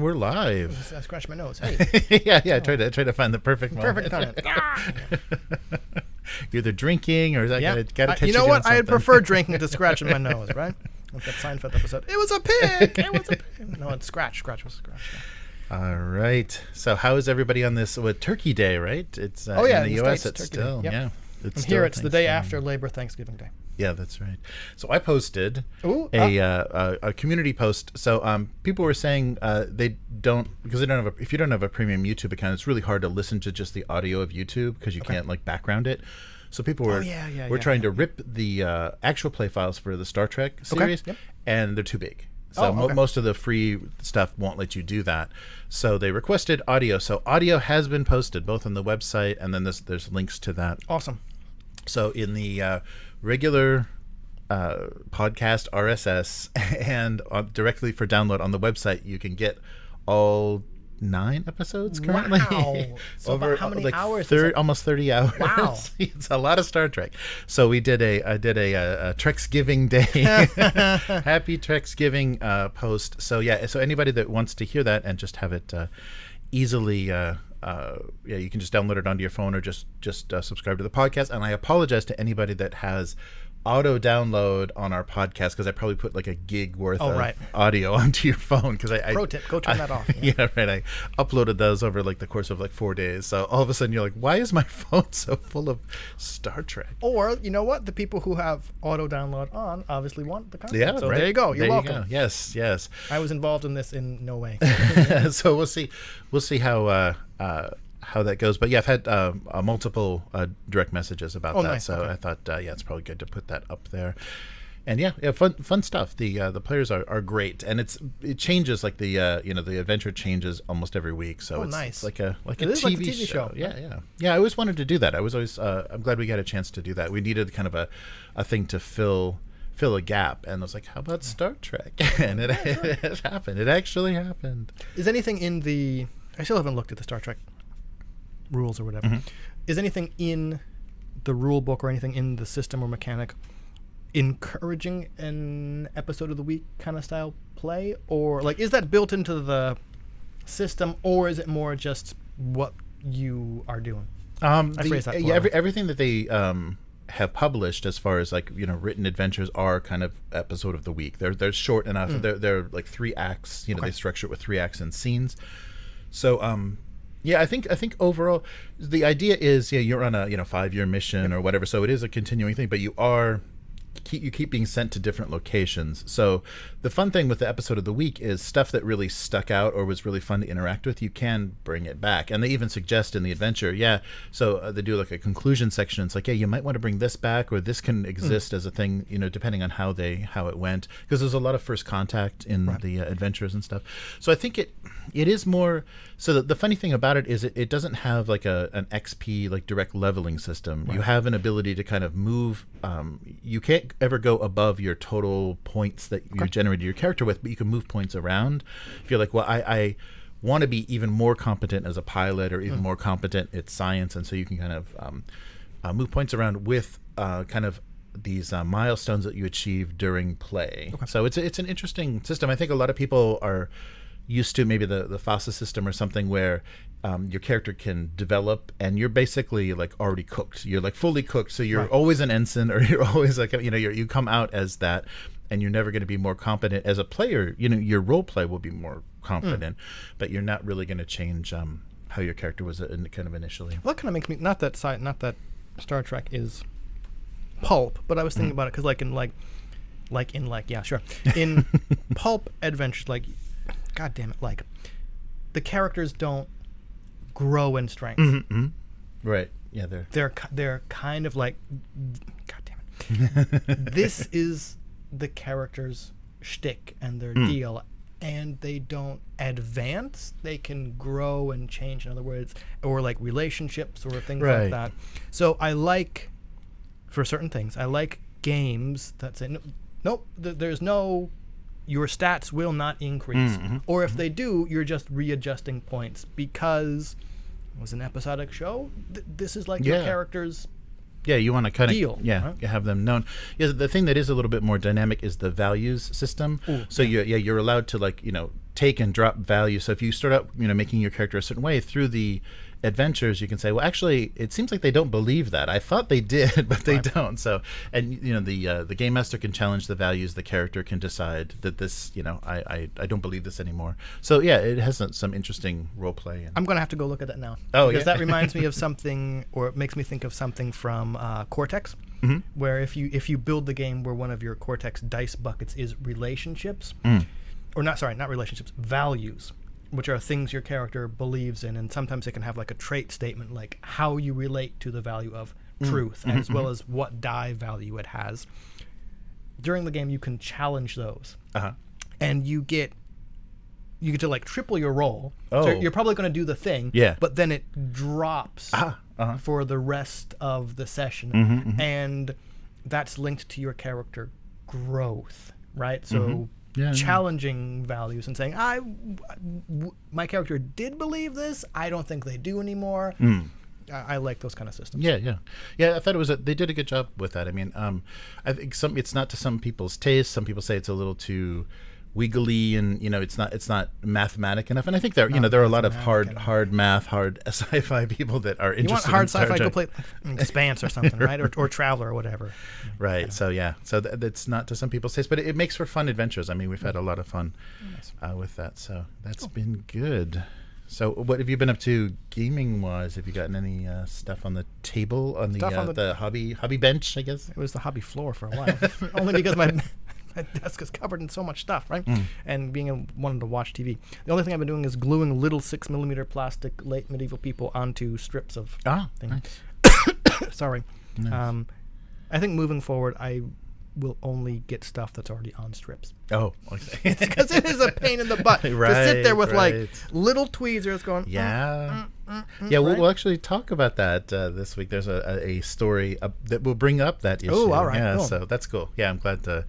And we're live. I scratched my nose. Hey. yeah. Try to find the perfect moment. Perfect time. You're either drinking or gotta catch you know what? I I'd prefer drinking to scratching my nose, right? Like that Seinfeld episode. It was a pig. It was a pig. No, it's scratch. Scratch was scratch. Yeah. All right. So how is everybody on this Turkey Day? Right? It's in the U.S. It's still Here it's the day after Thanksgiving Day. Yeah, that's right. So I posted a community post. So people were saying they don't, because they don't have if you don't have a premium YouTube account, it's really hard to listen to just the audio of YouTube because you can't like background it. So people were trying to rip the actual play files for the Star Trek series, and they're too big. So most of the free stuff won't let you do that. So they requested audio. So audio has been posted both on the website, and then there's links to that. Awesome. So in the regular podcast RSS and directly for download on the website, you can get all 9 episodes currently. Wow. So over how many hours? Almost 30 hours. Wow. It's a lot of Star Trek. So I did a Treksgiving Day. Happy Treksgiving post. So so anybody that wants to hear that and just have it easily you can just download it onto your phone or just subscribe to the podcast. And I apologize to anybody that has auto download on our podcast, because I probably put like a gig worth of audio onto your phone, because I pro tip, go turn that off. I uploaded those over like the course of like 4 days. So all of a sudden you're like, why is my phone so full of Star Trek? Or you know what, the people who have auto download on obviously want the content. So there you go. You're welcome. Yes I was involved in this in no way. So we'll see how that goes. But I've had multiple direct messages about that. Nice. So I thought it's probably good to put that up there. And fun stuff. The players are great, and it changes, like the adventure changes almost every week. So it's like a TV show. Yeah. I always wanted to do that. I was always I'm glad we got a chance to do that. We needed kind of a thing to fill a gap, and I was like, how about Star Trek? And it happened. It actually happened. Is anything in the? I still haven't looked at the Star Trek rules or whatever. Is anything in the rule book or anything in the system or mechanic encouraging an episode of the week kind of style play, or like is that built into the system, or is it more just what you are doing? Everything that they have published as far as like written adventures are kind of episode of the week. They're short enough. They're like 3 acts. They structure it with 3 acts and scenes. So I think overall the idea is you're on a 5-year mission or whatever, so it is a continuing thing, but you keep being sent to different locations. So the fun thing with the episode of the week is stuff that really stuck out or was really fun to interact with, you can bring it back. And they even suggest in the adventure, so they do like a conclusion section. It's like, you might want to bring this back, or this can exist as a thing, depending on how it went, because there's a lot of first contact in the adventures and stuff. So I think it is more. So the funny thing about it is it doesn't have like an XP like direct leveling system. You have an ability to kind of move. You can't ever go above your total points that you generated your character with, but you can move points around. If you're like, well, I want to be even more competent as a pilot, or even more competent at science, and so you can kind of move points around with kind of these milestones that you achieve during play. So it's an interesting system. I think a lot of people are used to maybe the FASA system or something where your character can develop and you're basically like already cooked. You're like fully cooked, so you're always an ensign, or you're always like you come out as that, and you're never going to be more competent as a player. Your role play will be more competent, but you're not really going to change how your character was kind of initially. Well, that kind of makes me not that Star Trek is pulp, but I was thinking about it because in pulp adventures, like, God damn it, like the characters don't grow in strength. Right. Yeah, they're kind of like, God damn it. This is the character's shtick and their deal, and they don't advance. They can grow and change, in other words, or like relationships or things like that. So I like, for certain things, I like games that say, nope, there's no, your stats will not increase. Or if they do, you're just readjusting points because it was an episodic show. This is like your character's you want to kind of deal, have them known. The thing that is a little bit more dynamic is the values system. So you're allowed to take and drop value. So if you start out, making your character a certain way through the adventures, you can say, well, actually, it seems like they don't believe that. I thought they did, but they don't. So, and the game master can challenge the values. The character can decide that this, I don't believe this anymore. So yeah, it has some interesting role play. I'm gonna have to go look at that now. Oh, because yeah. that reminds me of something, or it makes me think of something from Cortex, where if you build the game where one of your Cortex dice buckets is relationships, or not relationships, values, which are things your character believes in, and sometimes it can have like a trait statement, like how you relate to the value of truth, as well as what die value it has. During the game, you can challenge those, and you get to like triple your roll. Oh. So you're probably going to do the thing, Yeah. but then it drops for the rest of the session, and that's linked to your character growth, right? So challenging values and saying, my character did believe this, I don't think they do anymore. I like those kind of systems. Yeah. I thought they did a good job with that. I mean, I think it's not to some people's taste. Some people say it's a little too wiggly, and it's not mathematic enough. And I think there are a lot of hard math, hard sci-fi people that are interested. You want hard in sci-fi? Go play Expanse or something, right? Or Traveler or whatever. Right. So that's not to some people's taste, but it makes for fun adventures. I mean, we've had a lot of fun with that. So that's been good. So what have you been up to gaming wise? Have you gotten any stuff on the table on the hobby bench, I guess? It was the hobby floor for a while, only because my desk is covered in so much stuff, right? And wanting to watch TV. The only thing I've been doing is gluing little 6mm plastic late medieval people onto strips of things. Nice. Sorry. Nice. I think moving forward, I will only get stuff that's already on strips. Oh, okay. Because it is a pain in the butt to sit there with like little tweezers going. Yeah. We'll actually talk about that this week. There's a story that will bring up that issue. Oh, all right. Yeah, cool. So that's cool. Yeah, I'm glad to.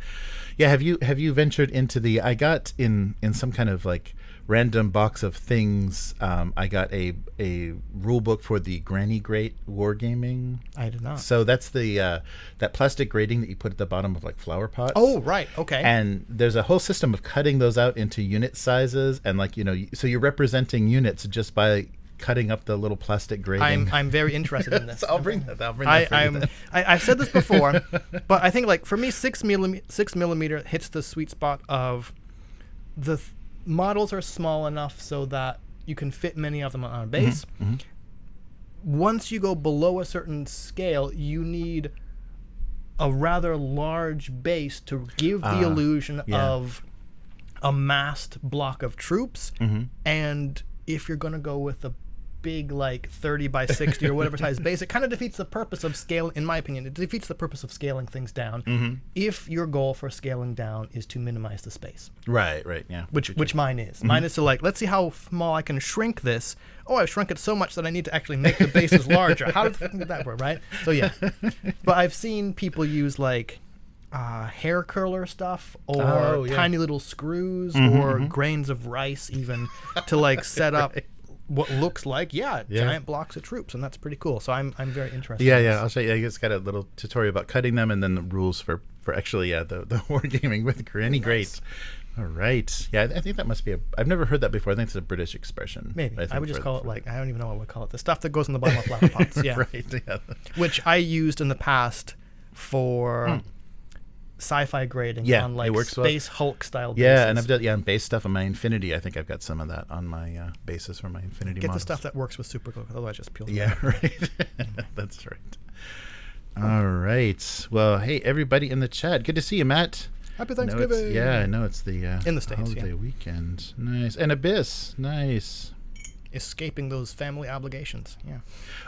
Yeah, have you ventured into the? I got in some kind of like random box of things. I got a rule book for the Granny Grate wargaming. I did not. So that's the that plastic grating that you put at the bottom of like flower pots. Oh, right. Okay. And there's a whole system of cutting those out into unit sizes, and like so you're representing units just by cutting up the little plastic grating. I'm very interested in this. So I'll bring that for you then. I've said this before, but I think like for me, 6mm hits the sweet spot of the models are small enough so that you can fit many of them on a base. Once you go below a certain scale, you need a rather large base to give the illusion of a massed block of troops. And if you're going to go with a big like 30 by 60 or whatever size base, it kind of defeats the purpose of scale. In my opinion, it defeats the purpose of scaling things down if your goal for scaling down is to minimize the space. Right, yeah. Which mine is. Mine is to like, let's see how small I can shrink this. Oh, I've shrunk it so much that I need to actually make the bases larger. How did that work, right? So yeah. But I've seen people use like hair curler stuff or tiny little screws or grains of rice even to like set up what looks like giant blocks of troops, and that's pretty cool. So I'm very interested. Yeah. I'll show you. It's got a little tutorial about cutting them, and then the rules for actually the wargaming with Granny Grate. All right. Yeah, I think that must be I've never heard that before. I think it's a British expression. Maybe. I would just call it like, I don't even know what I would call it. The stuff that goes in the bottom of flower pots. Yeah. Right. Yeah. Which I used in the past for sci-fi grading on like Space Hulk style bases. Yeah, and I've done base stuff on my Infinity. I think I've got some of that on my bases for my Infinity Get models. the stuff that works with super glue, otherwise it just peels. Yeah, right. That's right. All right. Well, hey, everybody in the chat. Good to see you, Matt. Happy Thanksgiving. I know it's the in the States, holiday weekend. Nice. And Abyss. Nice. Escaping those family obligations. Yeah.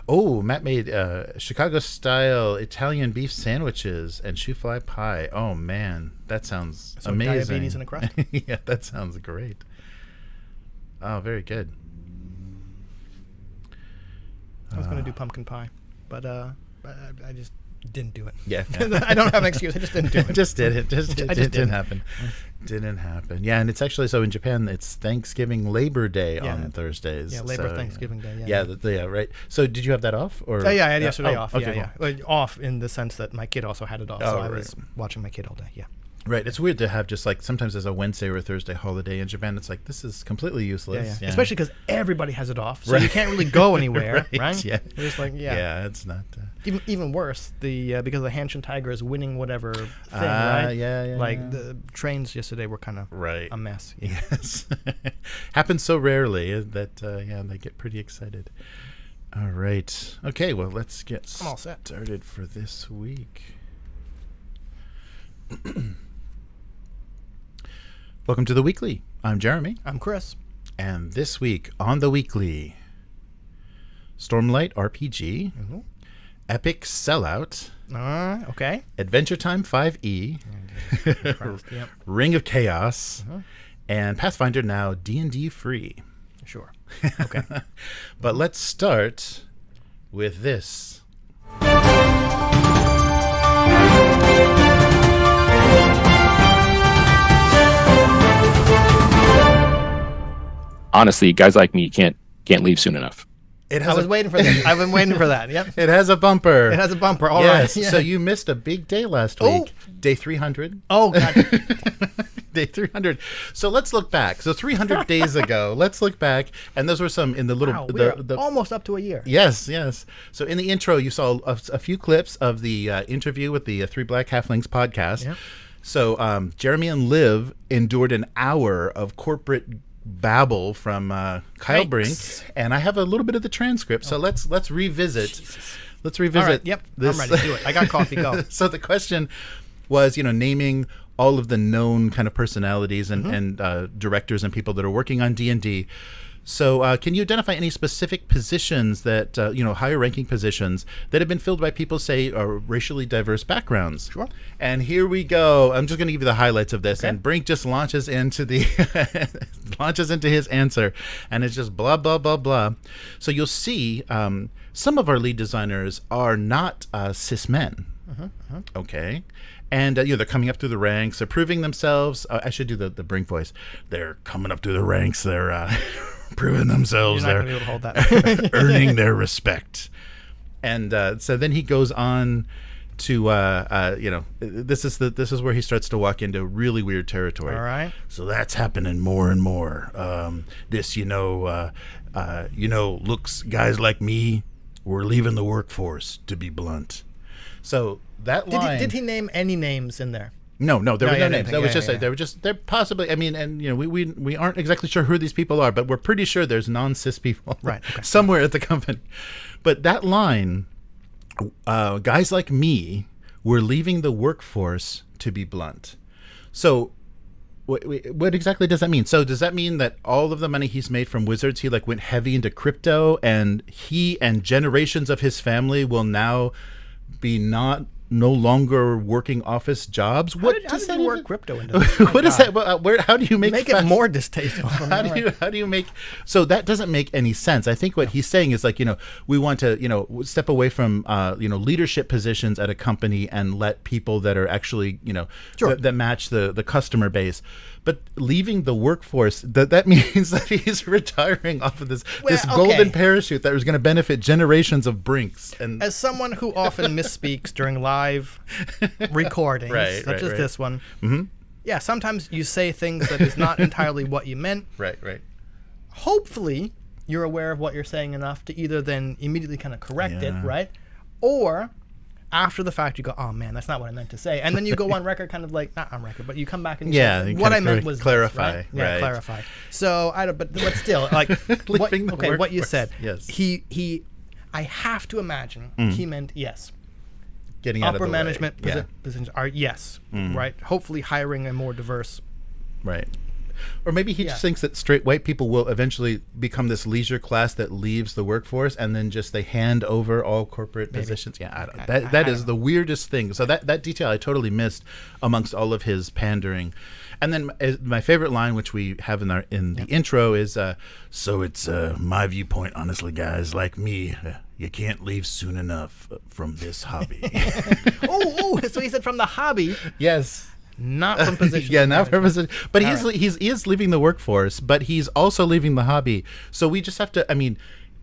Oh, Matt made Chicago-style Italian beef sandwiches and shoe fly pie. Oh, man. That sounds amazing. Diabetes in a crust? Yeah, that sounds great. Oh, very good. I was going to do pumpkin pie, but I just didn't do it. Yeah. I don't have an excuse. I just didn't do it. Just did it. It didn't happen. Didn't happen. Yeah, and it's actually, so in Japan, it's Thanksgiving Labor Day on Thursdays. Yeah, Thanksgiving Day. Yeah, right. So did you have that off? Or? Yeah, I had yesterday off. Okay, Like, off in the sense that my kid also had it off, so I was watching my kid all day. Yeah. Right. It's weird to have just like sometimes there's a Wednesday or a Thursday holiday in Japan. It's like this is completely useless. Yeah. Especially because everybody has it off, so you can't really go anywhere, right? Yeah. You're just like, Yeah, it's not. Even worse, because the Hanshin Tiger is winning whatever thing, right? Yeah. Like the trains yesterday were kind of a mess. Yeah. Yes. Happens so rarely that they get pretty excited. All right. Okay. Well, let's get started for this week. Welcome to the Weekly. I'm Jeremy. I'm Chris. And this week on the Weekly, Stormlight RPG, Epic Sellout, okay, Adventure Time 5e, Ring of Chaos, and Pathfinder now D&D free. Sure. Okay. But let's start with this. Honestly, guys like me can't leave soon enough. I was waiting for that. I've been waiting for that. Yep. It has a bumper. It has a bumper. All right. Yes. So you missed a big day last week. Day 300. Oh, God. Day 300. So let's look back. So 300 days ago, let's look back. And those were some in the little... Wow, we're almost up to a year. Yes. So in the intro, you saw a few clips of the interview with the Three Black Halflings podcast. Yep. So Jeremy and Liv endured an hour of corporate babble from Kyle Brink, and I have a little bit of the transcript. So let's revisit. Jesus. Let's revisit. All right, yep, this. I'm ready. Do it. I got coffee. Go. So the question was, naming all of the known kind of personalities and directors and people that are working on D&D. So can you identify any specific positions that, higher ranking positions that have been filled by people, say, racially diverse backgrounds? Sure. And here we go. I'm just going to give you the highlights of this. Okay. And Brink just launches into his answer. And it's just blah, blah, blah, blah. So you'll see some of our lead designers are not cis men. Okay. And they're coming up through the ranks. They're proving themselves. I should do the Brink voice. They're coming up through the ranks. They're proving themselves. You're not they're going to be able to hold that. earning their respect. And so then he goes on to this is where he starts to walk into really weird territory. All right. So that's happening more and more. Looks guys like me, we're leaving the workforce, to be blunt. So that line. Did he name any names in there? No, there were no names. That was they're possibly. I mean, and we aren't exactly sure who these people are, but we're pretty sure there's non-cis people somewhere at the company. But that line, guys like me, we're leaving the workforce, to be blunt. So what exactly does that mean? So does that mean that all of the money he's made from Wizards, he went heavy into crypto, and he and generations of his family will now be no longer working office jobs? How does that work crypto into this? What is that? How do you make it more distasteful? How do you make? So that doesn't make any sense. I think what he's saying is we want to step away from leadership positions at a company and let people that are actually that match the customer base. But leaving the workforce, that means that he's retiring off of this golden parachute that was going to benefit generations of Brinks. And as someone who often misspeaks during live recordings, such as this one, yeah, sometimes you say things that is not entirely what you meant. Right. Hopefully, you're aware of what you're saying enough to either then immediately kind of correct it, right? Or after the fact, you go, oh man, that's not what I meant to say. And then you go on record, kind of like, not on record, but you come back and you say, what I meant was clarify. This, right? Yeah, clarify. So, but still, like, what you said. Yes. I have to imagine he meant, yes. Getting out of the management positions are, yes, right? Hopefully hiring a more diverse. Right. Or maybe he just thinks that straight white people will eventually become this leisure class that leaves the workforce, and then just they hand over all corporate positions. Yeah, that is the weirdest thing. So that detail I totally missed amongst all of his pandering. And then my favorite line, which we have in the intro, is so it's my viewpoint, honestly, guys like me. You can't leave soon enough from this hobby. So he said from the hobby. Yes. Not from position. Not from position. But he is leaving the workforce, but he's also leaving the hobby. So we just have to,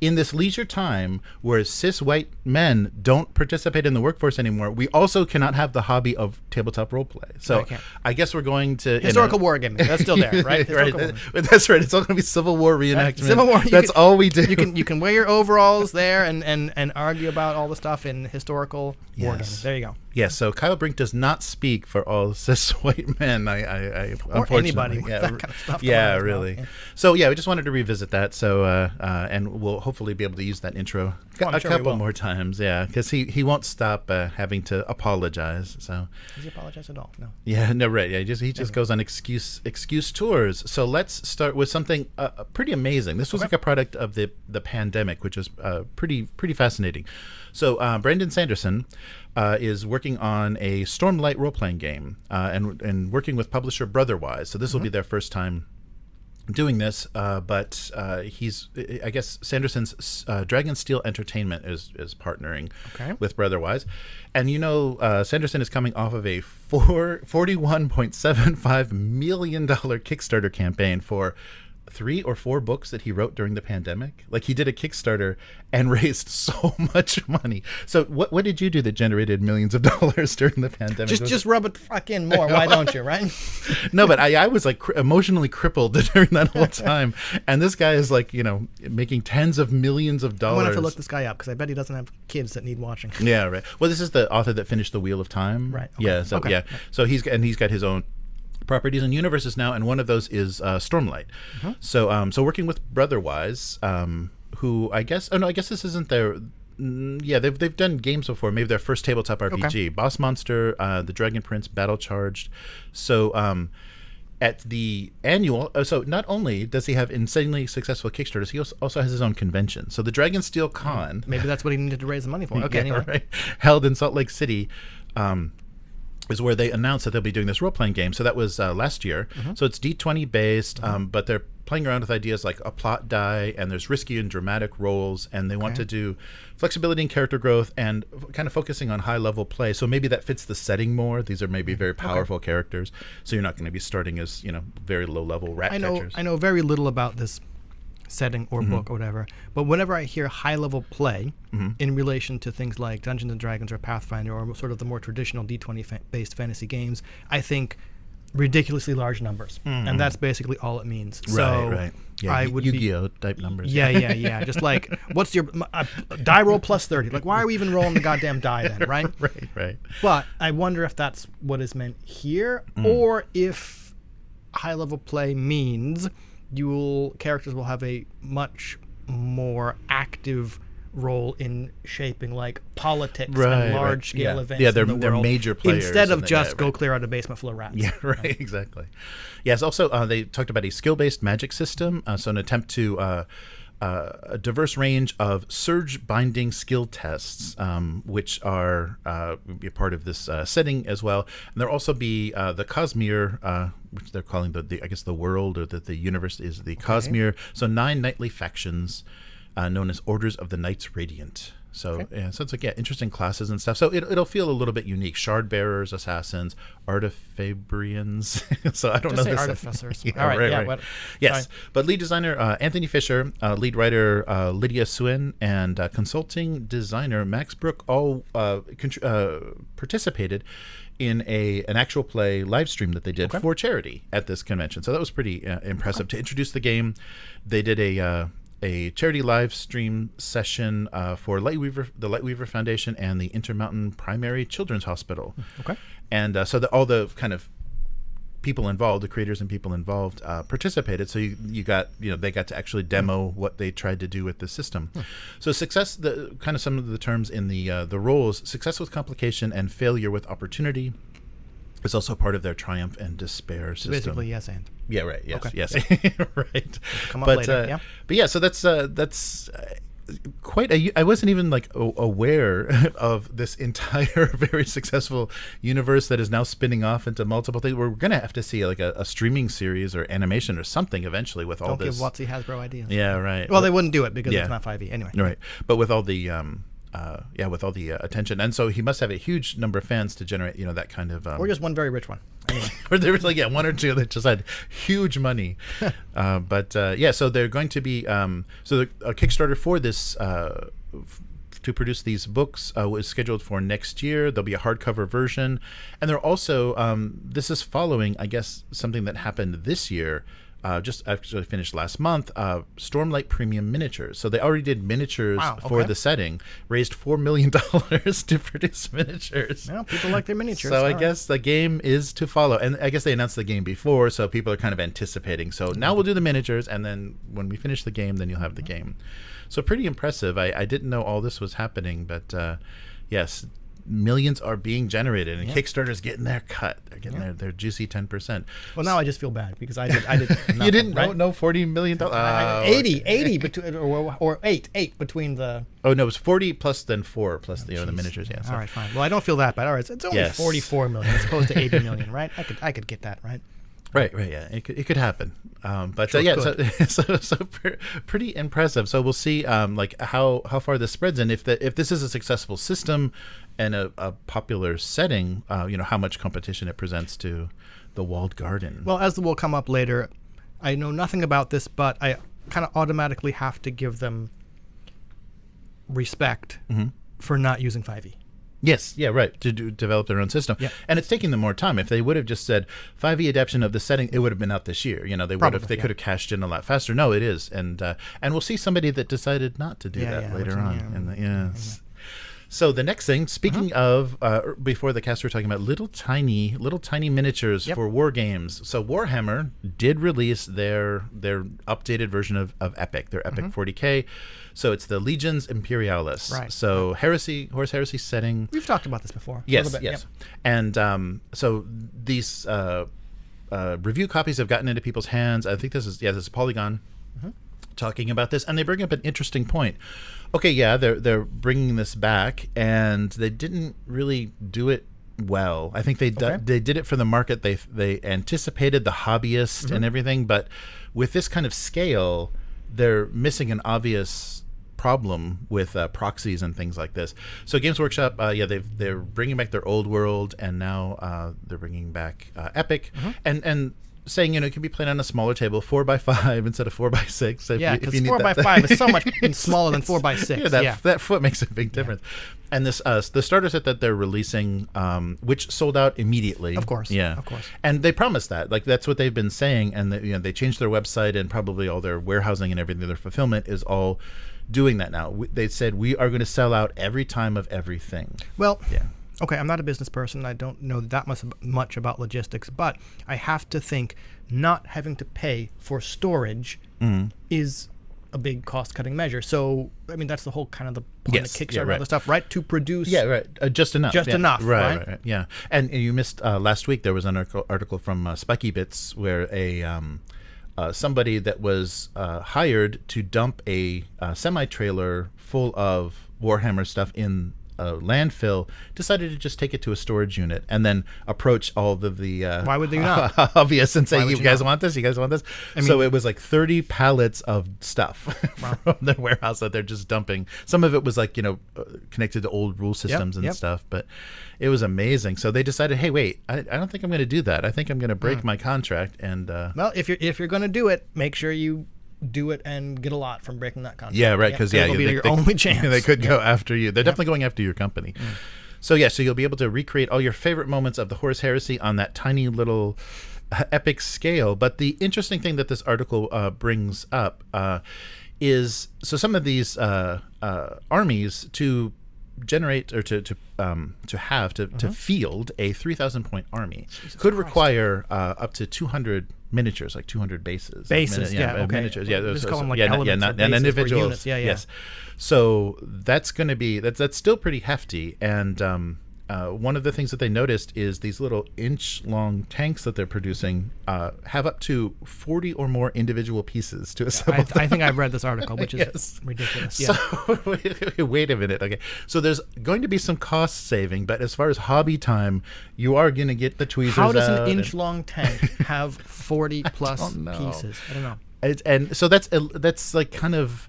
in this leisure time where cis white men don't participate in the workforce anymore, we also cannot have the hobby of tabletop roleplay. So I guess we're going to historical wargaming. That's still there, right? Right. That's right. It's all going to be Civil War reenactment. Right. Civil War. That's all we do. You can wear your overalls there and argue about all the stuff in historical wargaming. There you go. Yes, so Kyle Brink does not speak for all cis white men. I or unfortunately, anybody with that kind of stuff. Yeah, really. Well. So we just wanted to revisit that. So and we'll hopefully be able to use that intro a couple more times. Yeah, because he won't stop having to apologize. So does he apologize at all? No. Yeah, no, right. Yeah, he just goes on excuse tours. So let's start with something pretty amazing. This was like a product of the pandemic, which is pretty fascinating. So Brandon Sanderson is working on a Stormlight role-playing game and working with publisher Brotherwise. So this will be their first time doing this, but I guess Sanderson's Dragonsteel Entertainment is partnering with Brotherwise. And Sanderson is coming off of a $41.75 million Kickstarter campaign for 3 or 4 books that he wrote during the pandemic. Like, he did a Kickstarter and raised so much money. So what did you do that generated millions of dollars during the pandemic? Just rub it fuck in more. Why don't you, right? No, but I was like emotionally crippled during that whole time. And this guy is like, making tens of millions of dollars. I'm going to have to look this guy up because I bet he doesn't have kids that need watching. Yeah, right. Well, this is the author that finished The Wheel of Time. Right. Okay. Yeah. So yeah. So he's got his own properties and universes now, and one of those is Stormlight. So working with Brotherwise, who I guess this isn't their they've done games before, maybe their first tabletop RPG. Boss Monster, the Dragon Prince, Battle Charged. So at the annual, so not only does he have insanely successful Kickstarters, he also has his own convention. So the Dragonsteel Con, maybe that's what he needed to raise the money for. Okay, anyway. Right, held in Salt Lake City, is where they announced that they'll be doing this role-playing game. So that was last year. So it's D20 based, but they're playing around with ideas like a plot die, and there's risky and dramatic roles, and they want to do flexibility and character growth and kind of focusing on high-level play. So maybe that fits the setting more. These are maybe very powerful characters, so you're not going to be starting as very low-level rat catchers. I know very little about this setting or book or whatever, but whenever I hear high-level play in relation to things like Dungeons and Dragons or Pathfinder or sort of the more traditional D20 based fantasy games, I think ridiculously large numbers, and that's basically all it means. Right. Yeah, I would Yu-Gi-Oh type numbers. Yeah. Just like, what's your die roll plus 30? Like, why are we even rolling the goddamn die then, right? Right. But I wonder if that's what is meant here, or if high-level play means characters will have a much more active role in shaping like politics and large-scale events. Yeah, they're in the world, major players instead of just go clear out a basement full of rats. Yeah, right. Exactly. Yes. Also, they talked about a skill-based magic system. So an attempt to a diverse range of surge binding skill tests, which are a part of this setting as well. And there'll also be the Cosmere, which they're calling the world, or the universe is the Cosmere. So 9 knightly factions known as Orders of the Knights Radiant. So so it's like interesting classes and stuff. So it'll feel a little bit unique. Shard bearers, assassins, artifabrians. So I don't know. Artificers. Yeah, all right. Right. Yes, but lead designer Anthony Fisher, lead writer Lydia Swin, and consulting designer Max Brook all participated in an actual play live stream that they did for charity at this convention. So that was pretty impressive. To introduce the game, they did a charity live stream session for the Lightweaver Foundation and the Intermountain Primary Children's Hospital. And so all the kind of people involved, the creators and people involved, participated. So you got, they got to actually demo what they tried to do with the system. So success, kind of some of the terms in the roles: success with complication and failure with opportunity is also part of their triumph and despair system. Basically, yes and. Yeah, right. Yes, yes, right. Come up later. But yeah, so that's quite I wasn't even aware of this entire very successful universe that is now spinning off into multiple things. We're gonna have to see a streaming series or animation or something eventually with all this. Don't give WotC Hasbro ideas. Yeah, right. Well, they wouldn't do it because it's not 5e anyway. Right, but with all the with all the attention, and so he must have a huge number of fans to generate that kind of or just one very rich one. or there was like one or two that just had huge money. So they're going to be a Kickstarter for this to produce these books was scheduled for next year. There'll be a hardcover version, and they're also this is following, I guess, something that happened this year. Just actually finished last month, Stormlight Premium Miniatures. So they already did miniatures for the setting, raised $4 million to produce miniatures. Well, people like their miniatures. So I guess the game is to follow. And I guess they announced the game before, so people are kind of anticipating. So now we'll do the miniatures, and then when we finish the game, then you'll have the game. So pretty impressive. I didn't know all this was happening, but yes, millions are being generated, and Kickstarter's getting their cut. They're getting their juicy 10%. Well, now I just feel bad because I did nothing, you didn't right? know $40 million? 80 between, or eight between the... Oh, no, it was 40 plus then 4 plus the miniatures. Yeah. So. All right, fine. Well, I don't feel that bad. All right, so it's only 44 million as opposed to 80 million, right? I could get that, right? Right, yeah, it could happen, but so pretty impressive. So we'll see, like how far this spreads, and if this is a successful system and a popular setting, how much competition it presents to the walled garden. Well, as will come up later, I know nothing about this, but I kind of automatically have to give them respect for not using 5e. Yes, yeah, right, to develop their own system. Yeah. And it's taking them more time. If they would have just said 5e adaptation of the setting, it would have been out this year. They could have cashed in a lot faster. No, it is. And we'll see somebody that decided not to do that later on. So the next thing, speaking of, before the cast, we were talking about little tiny miniatures for war games. So Warhammer did release their updated version of Epic, their Epic 40K. So it's the Legions Imperialis. Right. So Horus Heresy setting. We've talked about this before. Yes. And so these review copies have gotten into people's hands. I think this is Polygon talking about this, and they bring up an interesting point. Okay, yeah, they're bringing this back, and they didn't really do it well. I think they did it for the market. They anticipated the hobbyist and everything, but with this kind of scale, they're missing an obvious problem with proxies and things like this. So Games Workshop, they're bringing back their old world, and now they're bringing back Epic, and saying it can be played on a smaller table, 4x5 instead of 4x6. Because 4x5 is so much smaller than 4x6. That foot makes a big difference. And this the starter set that they're releasing, which sold out immediately. Of course. Yeah. Of course. And they promised that. Like, that's what they've been saying. And they changed their website, and probably all their warehousing and everything, their fulfillment is all doing that now. They said, we are going to sell out every time of everything. Well, okay, I'm not a business person. I don't know that much about logistics, but I have to think not having to pay for storage is a big cost-cutting measure. So, I mean, that's the whole kind of the point of Kickstarter and other stuff, right? To produce... Yeah, right. Just enough. Just enough, right? Yeah. And you missed last week, there was an article from Spiky Bits where somebody that was hired to dump a semi-trailer full of Warhammer stuff in a landfill decided to just take it to a storage unit and then approach all of the why would they not obvious and say, you guys want this, so it was like 30 pallets of stuff from the warehouse that they're just dumping. Some of it was like connected to old rule systems and stuff, but it was amazing. So they decided, hey, wait, I don't think I'm going to do that. I think I'm going to break my contract. And well, if you're going to do it, make sure you do it and get a lot from breaking that contract. Yeah, right, because it'll be your only chance. They could go after you. They're definitely going after your company. So so you'll be able to recreate all your favorite moments of the Horus Heresy on that tiny little epic scale. But the interesting thing that this article brings up is, so some of these armies to generate or to field a 3,000 point army could require up to 200 miniatures, like 200 bases. Bases, miniatures. Yeah, just call them like elements, not individuals. Yes. So that's going to be that's still pretty hefty. And one of the things that they noticed is these little inch-long tanks that they're producing have up to 40 or more individual pieces to assemble. I think I've read this article, which is ridiculous. Yeah. So wait a minute. Okay, so there's going to be some cost saving, but as far as hobby time, you are going to get the tweezers. How does an inch-long tank have 40 plus pieces? I don't know. And so that's like kind of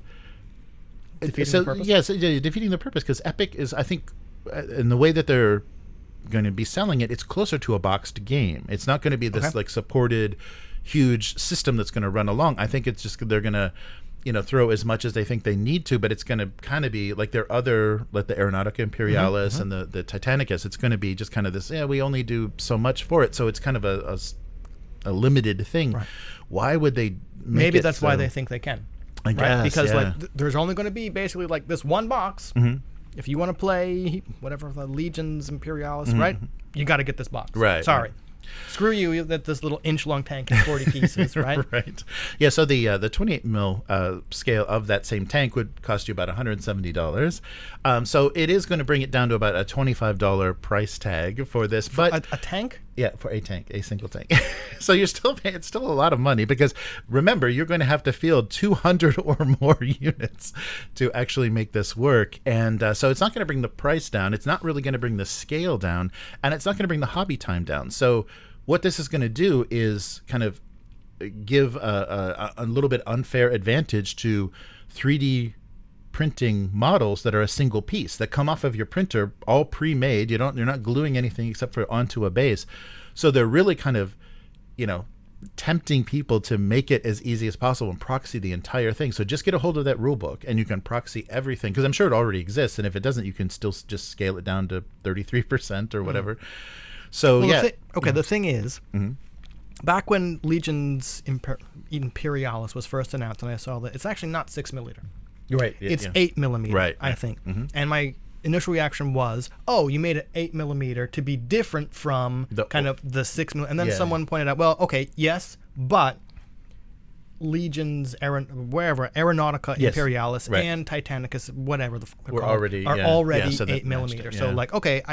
defeating the purpose. Yes, defeating the purpose, because Epic is, I think, in the way that they're going to be selling it, it's closer to a boxed game. It's not going to be this like supported huge system that's going to run along. I think it's just they're going to throw as much as they think they need to, but it's going to kind of be like their other, like the Aeronautica Imperialis and the Titanicus. It's going to be just kind of this, we only do so much for it. So it's kind of a limited thing. Right. Why would they make Maybe it that's so, why they think they can. I guess, because like there's only going to be basically like this one box. If you want to play whatever the Legions Imperialis, right? You got to get this box. Right. Sorry. Screw you that this little inch-long tank is 40 pieces, right? Right. Yeah, so the 28 mil scale of that same tank would cost you about $170. So it is going to bring it down to about a $25 price tag for this. But a tank? Yeah, for a single tank. So you're still paying, it's still a lot of money, because remember, you're going to have to field 200 or more units to actually make this work. And so it's not going to bring the price down. It's not really going to bring the scale down, and it's not going to bring the hobby time down. So what this is going to do is kind of give a little bit unfair advantage to 3D printing models that are a single piece that come off of your printer, all pre-made. You're not gluing anything except for onto a base. So they're really kind of, tempting people to make it as easy as possible and proxy the entire thing. So just get a hold of that rule book and you can proxy everything, because I'm sure it already exists. And if it doesn't, you can still just scale it down to 33% or whatever. So the thing is, back when Legions Imperialis was first announced, and I saw that it's actually not 6mm. Right. It's 8mm, right, I think. And my initial reaction was, you made it 8mm to be different from the 6mm. And then someone pointed out, well, okay, yes, but Legions, Aeronautica Imperialis and Titanicus, whatever they're called, already 8mm. So like, okay,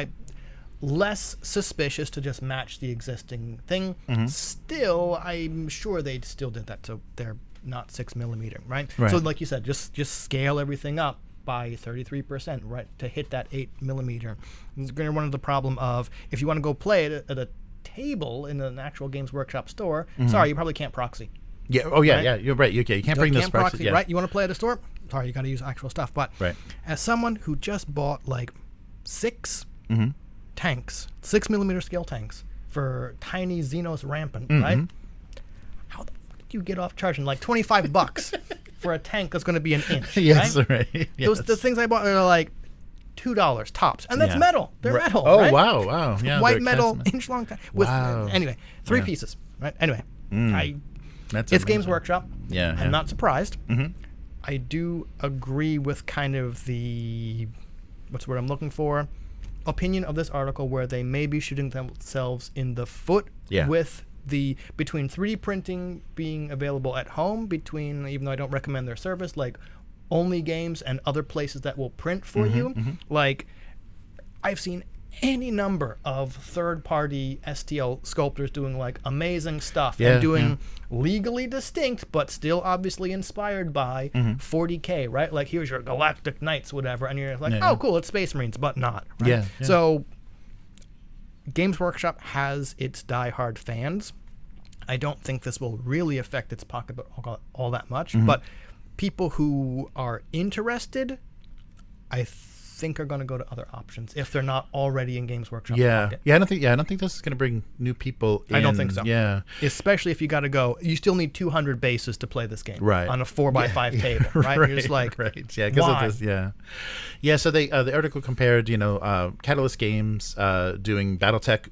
less suspicious to just match the existing thing. Still, I'm sure they still did that, so they're not 6mm, right? So like you said, just scale everything up by 33%, right, to hit that 8mm. It's going to run into the problem of, if you want to go play it at a table in an actual Games Workshop store, sorry, you probably can't proxy. Yeah. Oh, yeah, right? Yeah. You're right. Okay, you can't bring this proxy. Right? You want to play at a store? Sorry, you got to use actual stuff. But as someone who just bought like 6 tanks, 6mm scale tanks for tiny Xenos Rampant, right? How the fuck did you get off charging like $25 for a tank that's going to be an inch? Yes, right. Yes. The things I bought are like $2 tops, and that's metal. They're metal. Oh, right? wow. Yeah, white metal, inch-long tank. Anyway, 3 pieces. Right. Anyway, it's amazing. Games Workshop. Yeah. I'm not surprised. I do agree with kind of the, what's the word I'm looking for, opinion of this article, where they may be shooting themselves in the foot with the between 3D printing being available at home, even though I don't recommend their service, like Only Games and other places that will print for you. Like, I've seen any number of third-party STL sculptors doing like amazing stuff and doing legally distinct but still obviously inspired by 40K, right? Like, here's your Galactic Knights, whatever, and you're like, oh, cool, it's Space Marines, but not. Right? So Games Workshop has its diehard fans. I don't think this will really affect its pocketbook all that much, but people who are interested, I think, are going to go to other options if they're not already in Games Workshop. I don't think this is going to bring new people in. I don't think so. Yeah, especially if you got to go. You still need 200 bases to play this game, right? On a 4x5 table, right? You're just like, yeah, because of this, yeah. So they the article compared, Catalyst Games doing BattleTech.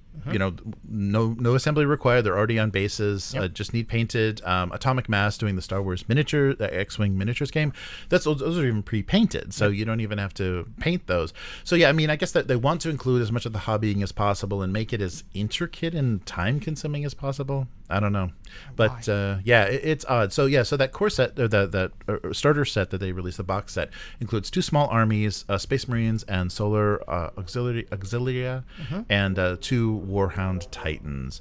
No assembly required. They're already on bases. Just need painted. Atomic Mass doing the Star Wars miniature, the X-wing miniatures game. Those are even pre-painted, so you don't even have to paint those. So yeah, I mean, I guess that they want to include as much of the hobbying as possible and make it as intricate and time-consuming as possible. I don't know, but it's odd. So so that core set, that starter set that they released, the box set, includes 2 small armies, Space Marines and Solar Auxilia, and 2 Warhound Titans.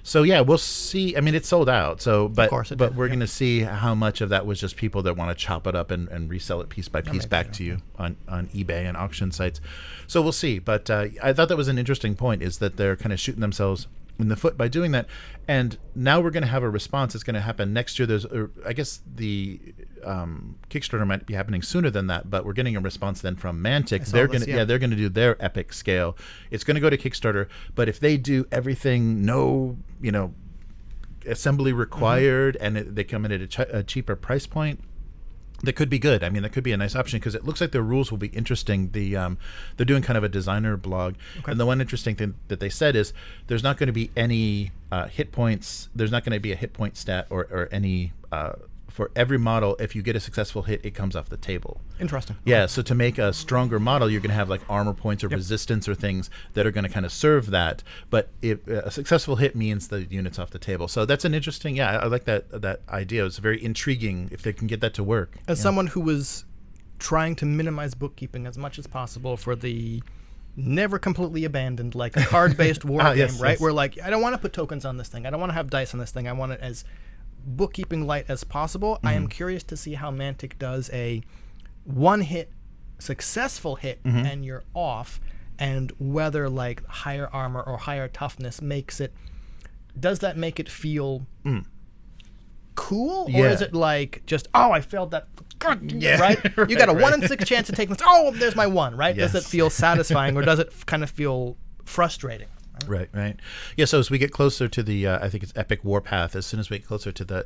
So yeah, we'll see. I mean, it's sold out. So, but we're going to see how much of that was just people that want to chop it up and resell it piece by piece back to you on eBay and auction sites. So we'll see. But I thought that was an interesting point, is that they're kind of shooting themselves in the foot by doing that. And now we're going to have a response. It's going to happen next year. There's, I guess the Kickstarter might be happening sooner than that, but we're getting a response then from Mantic. They're going to, they're going to do their epic scale. It's going to go to Kickstarter, but if they do everything, no, assembly required, and they come in at a cheaper price point, that could be good. I mean, that could be a nice option because it looks like their rules will be interesting. They're doing kind of a designer blog, and the one interesting thing that they said is there's not going to be any hit points. There's not going to be a hit point stat or any for every model. If you get a successful hit, it comes off the table. Interesting. Yeah. So to make a stronger model, you're going to have like armor points or resistance or things that are going to kind of serve that. But if a successful hit means the unit's off the table. So that's an interesting. Yeah, I like that idea. It's very intriguing if they can get that to work. As someone who was trying to minimize bookkeeping as much as possible for the never completely abandoned, like a card-based war game, right? Yes. Where like I don't want to put tokens on this thing. I don't want to have dice on this thing. I want it as bookkeeping light as possible. I am curious to see how Mantic does a one hit successful hit and you're off, and whether like higher armor or higher toughness does that make it feel cool, or is it like just I failed that right? You got a 1 in 6 chance to take this. Oh, there's my 1, right? Does it feel satisfying, or does it kind of feel frustrating? Right. Yeah, so as we get closer to the, I think it's Epic Warpath, as soon as we get closer to the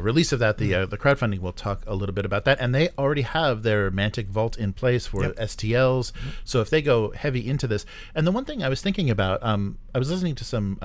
release of that, the crowdfunding, we'll talk a little bit about that. And they already have their Mantic Vault in place for STLs. So if they go heavy into this, and the one thing I was thinking about, I was listening to some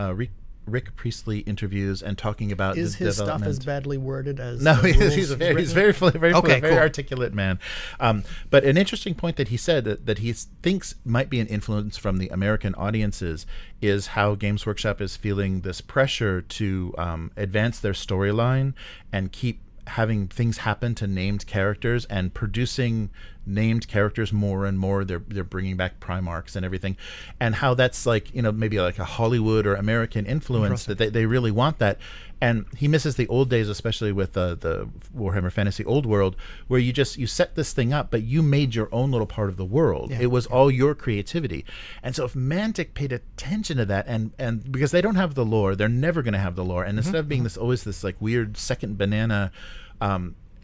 Rick Priestley interviews and talking about his development. Stuff as badly worded as he's very articulate man. But an interesting point that he said that he thinks might be an influence from the American audiences is how Games Workshop is feeling this pressure to advance their storyline and keep having things happen to named characters and producing named characters more and more. They're bringing back Primarchs and everything, and how that's like maybe like a Hollywood or American influence that they really want that. And he misses the old days, especially with the Warhammer Fantasy Old World, where you set this thing up, but you made your own little part of the world. It was all your creativity. And so if Mantic paid attention to that, and because they don't have the lore, they're never going to have the lore, and instead of being this like weird second banana,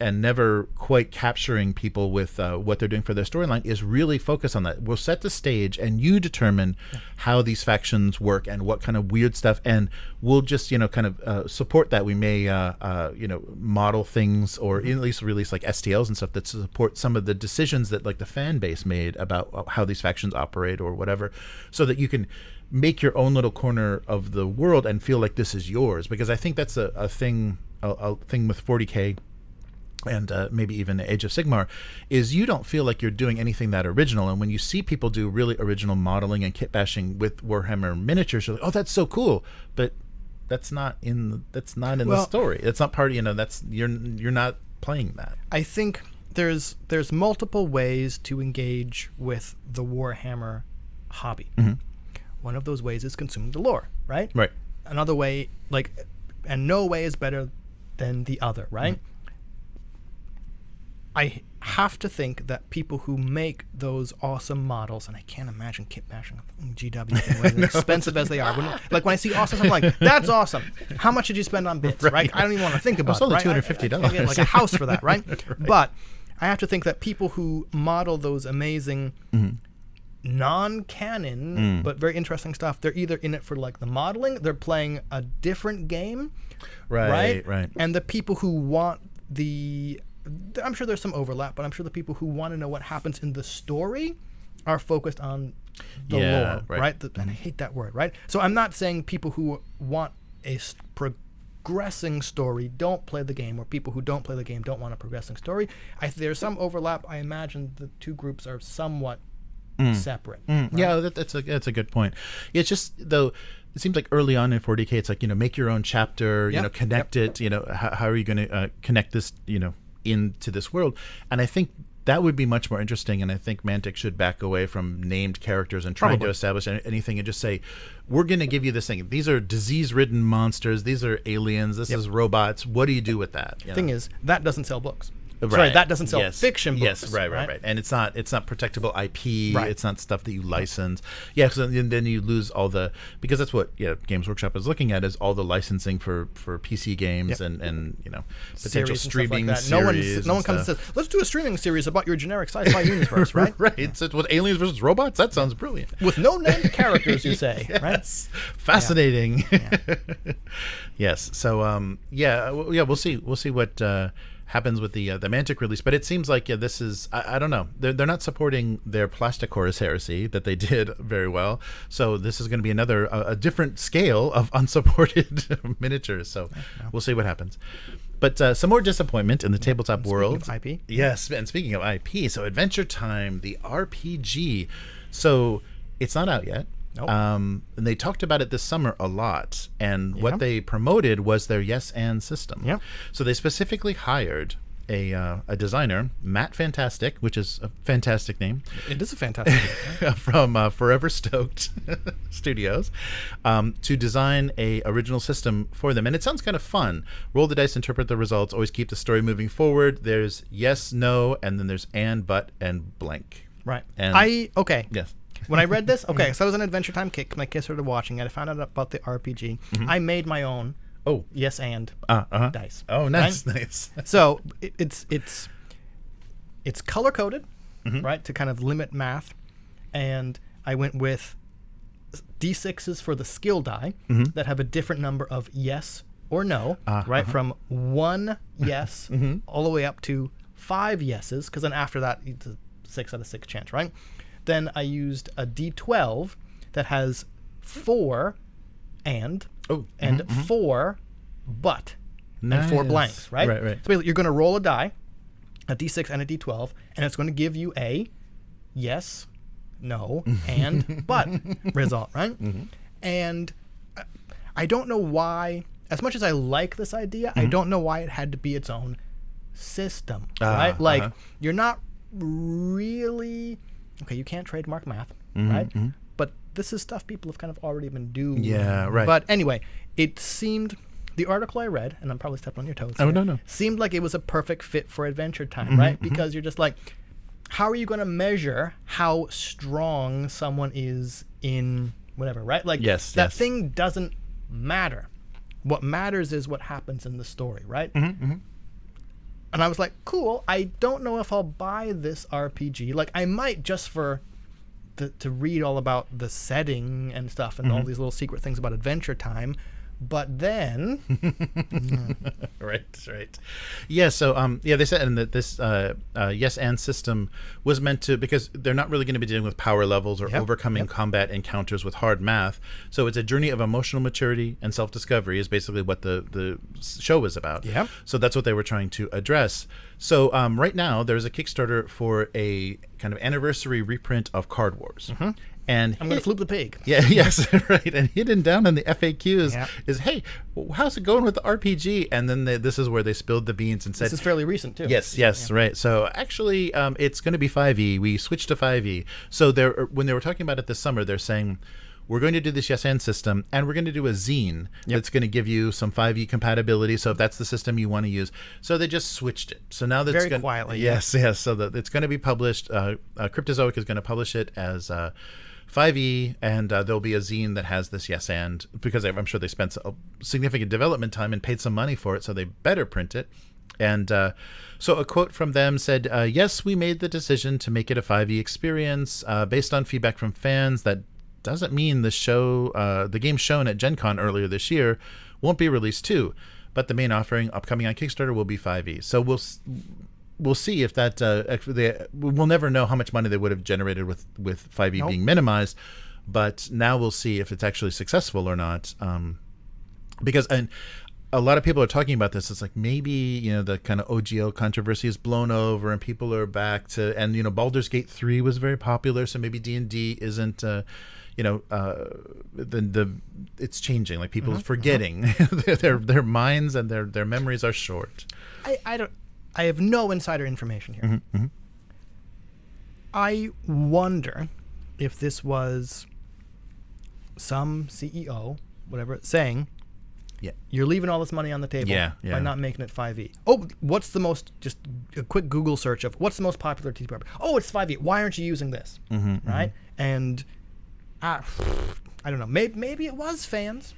and never quite capturing people with what they're doing for their storyline, is really focus on that. We'll set the stage, and you determine how these factions work and what kind of weird stuff, and we'll just support that. We may model things, or at least release like STLs and stuff that support some of the decisions that like the fan base made about how these factions operate or whatever, so that you can make your own little corner of the world and feel like this is yours. Because I think that's a thing with 40K and maybe even Age of Sigmar, is you don't feel like you're doing anything that original. And when you see people do really original modeling and kit bashing with Warhammer miniatures, you're like, oh, that's so cool. But that's not in the story. It's not part of, that's you're not playing that. I think there's multiple ways to engage with the Warhammer hobby. One of those ways is consuming the lore, right? Right. Another way, and no way is better than the other, right? I have to think that people who make those awesome models, and I can't imagine kit bashing GW, as expensive as they are. When I see awesome, I'm like, that's awesome. How much did you spend on bits, right? I don't even want to think about it. It's only $250. I get like a house for that, right? But I have to think that people who model those amazing non-canon but very interesting stuff, they're either in it for like the modeling, they're playing a different game, right? And the people who want I'm sure there's some overlap, but I'm sure the people who want to know what happens in the story are focused on the lore, right? And I hate that word, right? So I'm not saying people who want a progressing story don't play the game, or people who don't play the game don't want a progressing story. There's some overlap. I imagine the two groups are somewhat separate. Right? Yeah, that's a good point. It's just, though, it seems like early on in 40K, it's like, make your own chapter, connect it, how are you going to connect this, into this world? And I think that would be much more interesting, and I think Mantic should back away from named characters and trying to establish anything, and just say, we're going to give you this thing. These are disease-ridden monsters. These are aliens. This is robots. What do you do with that? The thing is, that doesn't sell books. Sorry, that doesn't sell Yes. fiction books. Yes, right. And it's not protectable IP. Right. It's not stuff that you license. Yeah, so then you lose all the, because that's what Games Workshop is looking at, is all the licensing for PC games and potential Series and streaming stuff like that. series. No one comes and says, let's do a streaming series about your generic sci-fi universe, right? Right. It's with aliens versus robots. That sounds brilliant. With no named characters, you say, right? Yes. Fascinating. Yes. So we'll see. We'll see what happens with the Mantic release, but it seems like this is I don't know. They're not supporting their Plastic Horus heresy that they did very well. So this is going to be another a different scale of unsupported miniatures. So we'll see what happens. But some more disappointment in the tabletop world. Speaking of IP. Yes, and speaking of IP, so Adventure Time, the RPG. So it's not out yet. Nope. And they talked about it this summer a lot, and what they promoted was their yes and system. Yep. So they specifically hired a designer, Matt Fantastic, which is a fantastic name, It is a fantastic name. from Forever Stoked Studios, to design a original system for them. And it sounds kind of fun. Roll the dice, interpret the results, always keep the story moving forward. There's yes, no, and then there's and, but, and blank. Right. And yes. When I read this, so I was on Adventure Time Kick. My kids started watching it. I found out about the RPG. I made my own yes and dice. Oh, nice, right? nice. So it's color coded, right, to kind of limit math. And I went with D6s for the skill die that have a different number of yes or no, right, from 1 yes all the way up to 5 yeses, because then after that it's a 6 out of 6 chance, right? Then I used a D12 that has 4 and 4 but and 4 blanks, right? Right. So basically you're going to roll a die, a D6 and a D12, and it's going to give you a yes, no, and but result, right? And I don't know why, as much as I like this idea, I don't know why it had to be its own system, right? Like, you're not really... Okay, you can't trademark math, right? But this is stuff people have kind of already been doing. Yeah, right. But anyway, it seemed, the article I read, and I'm probably stepping on your toes. Oh, here, no. seemed like it was a perfect fit for Adventure Time, right? Because you're just like, how are you going to measure how strong someone is in whatever, right? Like, that thing doesn't matter. What matters is what happens in the story, right? And I was like, cool, I don't know if I'll buy this RPG. Like, I might just for to read all about the setting and stuff and all these little secret things about Adventure Time. But then... Right. Yeah, so, they said and that this yes and system was meant to, because they're not really going to be dealing with power levels or overcoming combat encounters with hard math. So it's a journey of emotional maturity and self-discovery is basically what the show is about. Yep. So that's what they were trying to address. So right now, there's a Kickstarter for a kind of anniversary reprint of Card Wars. And I'm going to flip the pig. Yeah, yes, right. And hidden down in the FAQs is, hey, how's it going with the RPG? And then this is where they spilled the beans and said... This is fairly recent, too. Yes, right. So actually, it's going to be 5e. We switched to 5e. So when they were talking about it this summer, they're saying, we're going to do this yes and system, and we're going to do a zine that's going to give you some 5e compatibility. So if that's the system you want to use, so they just switched it. So now that's very quietly. Yes. So that it's going to be published. Cryptozoic is going to publish it as 5e, and there'll be a zine that has this yes and, because I'm sure they spent a significant development time and paid some money for it, so they better print it. And so a quote from them said, yes, we made the decision to make it a 5e experience based on feedback from fans. That doesn't mean the game shown at Gen Con earlier this year won't be released too, but the main offering upcoming on Kickstarter will be 5e. So we'll see if that we'll never know how much money they would have generated with 5e being minimized, but now we'll see if it's actually successful or not. Because a lot of people are talking about this. It's like maybe the kind of OGL controversy is blown over and people are back to, and Baldur's Gate 3 was very popular, so maybe D&D isn't it's changing. Like people forgetting their minds and their memories are short. I have no insider information here. I wonder if this was some CEO, whatever, saying, Yeah. You're leaving all this money on the table Yeah, by yeah. not making it 5e. Oh, what's the most, just a quick Google search of what's the most popular TTRPG? Oh, it's 5e. Why aren't you using this? Right? And I don't know. Maybe it was fans.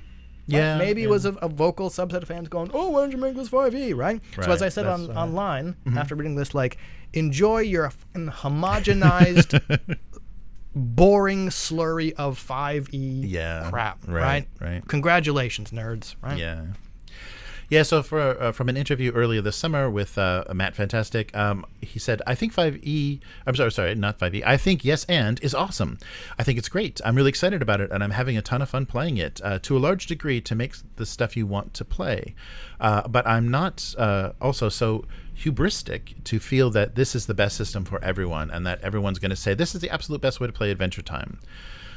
Yeah. Right? Maybe it was a vocal subset of fans going, oh, why don't you make this 5e, right? So as I said That's, online, after reading this, like, enjoy your homogenized, boring slurry of 5e crap, right? Congratulations, nerds, right? Yeah. Yeah, so from an interview earlier this summer with Matt Fantastic, he said, I think 5e, I'm sorry, not 5e, I think Yes And is awesome. I think it's great. I'm really excited about it, and I'm having a ton of fun playing it, to a large degree to make the stuff you want to play. But I'm not also so hubristic to feel that this is the best system for everyone, and that everyone's going to say, this is the absolute best way to play Adventure Time.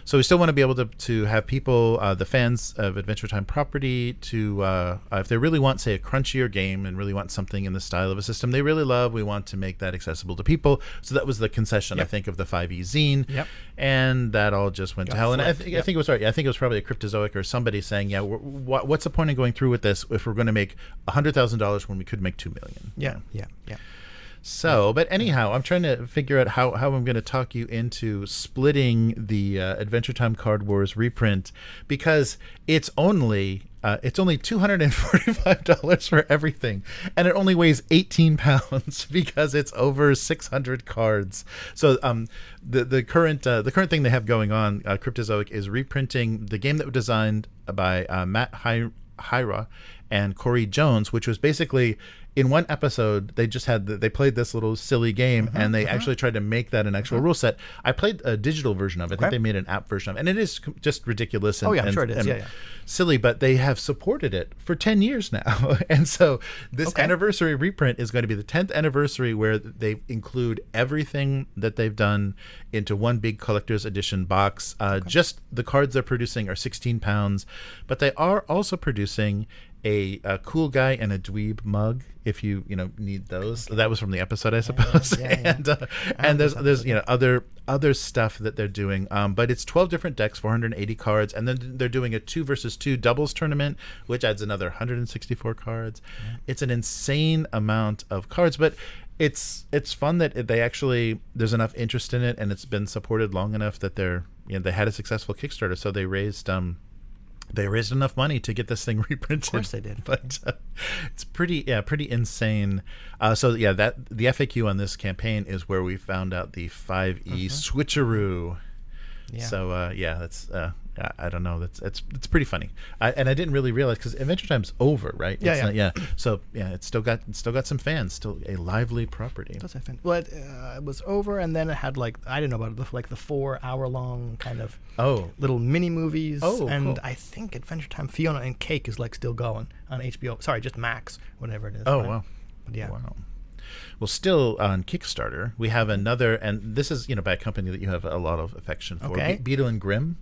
So we still want to be able to have people, the fans of Adventure Time property, to if they really want, say, a crunchier game and really want something in the style of a system they really love, we want to make that accessible to people. So that was the concession, I think, of the 5e zine, and that all just went to hell. And I think it was right. I think it was probably a Cryptozoic or somebody saying, yeah, what's the point in going through with this if we're going to make $100,000 when we could make $2 million? Yeah. So, but anyhow, I'm trying to figure out how I'm going to talk you into splitting the Adventure Time Card Wars reprint, because it's only $245 for everything, and it only weighs 18 pounds because it's over 600 cards. So the current thing they have going on, Cryptozoic, is reprinting the game that was designed by Matt Hyra and Corey Jones, which was basically, in one episode, they played this little silly game, and they actually tried to make that an actual rule set. I played a digital version of it. I think they made an app version of it, and it is just ridiculous and, I'm sure it is. Silly, but they have supported it for 10 years now. And so this anniversary reprint is going to be the 10th anniversary, where they include everything that they've done into one big collector's edition box. Just the cards they're producing are 16 pounds, but they are also producing a cool guy and a dweeb mug, if you need those. That was from the episode, I suppose. And there's other stuff that they're doing, but it's 12 different decks, 480 cards, and then they're doing a 2 versus 2 doubles tournament, which adds another 164 cards. It's an insane amount of cards, but it's fun that they actually, there's enough interest in it, and it's been supported long enough that they had a successful Kickstarter, so they raised enough money to get this thing reprinted. Of course they did. But it's pretty insane. So that the FAQ on this campaign is where we found out the 5e switcheroo. Yeah. So that's I don't know. It's pretty funny. And I didn't really realize, because Adventure Time's over, right? So it's still got some fans. Still a lively property. It does have fans. Well, it was over, and then it had I didn't know about it, the 4-hour-long kind of little mini movies. And cool. I think Adventure Time Fiona and Cake is still going on HBO. Sorry, just Max, whatever it is. Oh, right? Wow. But yeah. Wow. Well, still on Kickstarter, we have another, and this is by a company that you have a lot of affection for, Beetle and Grimm.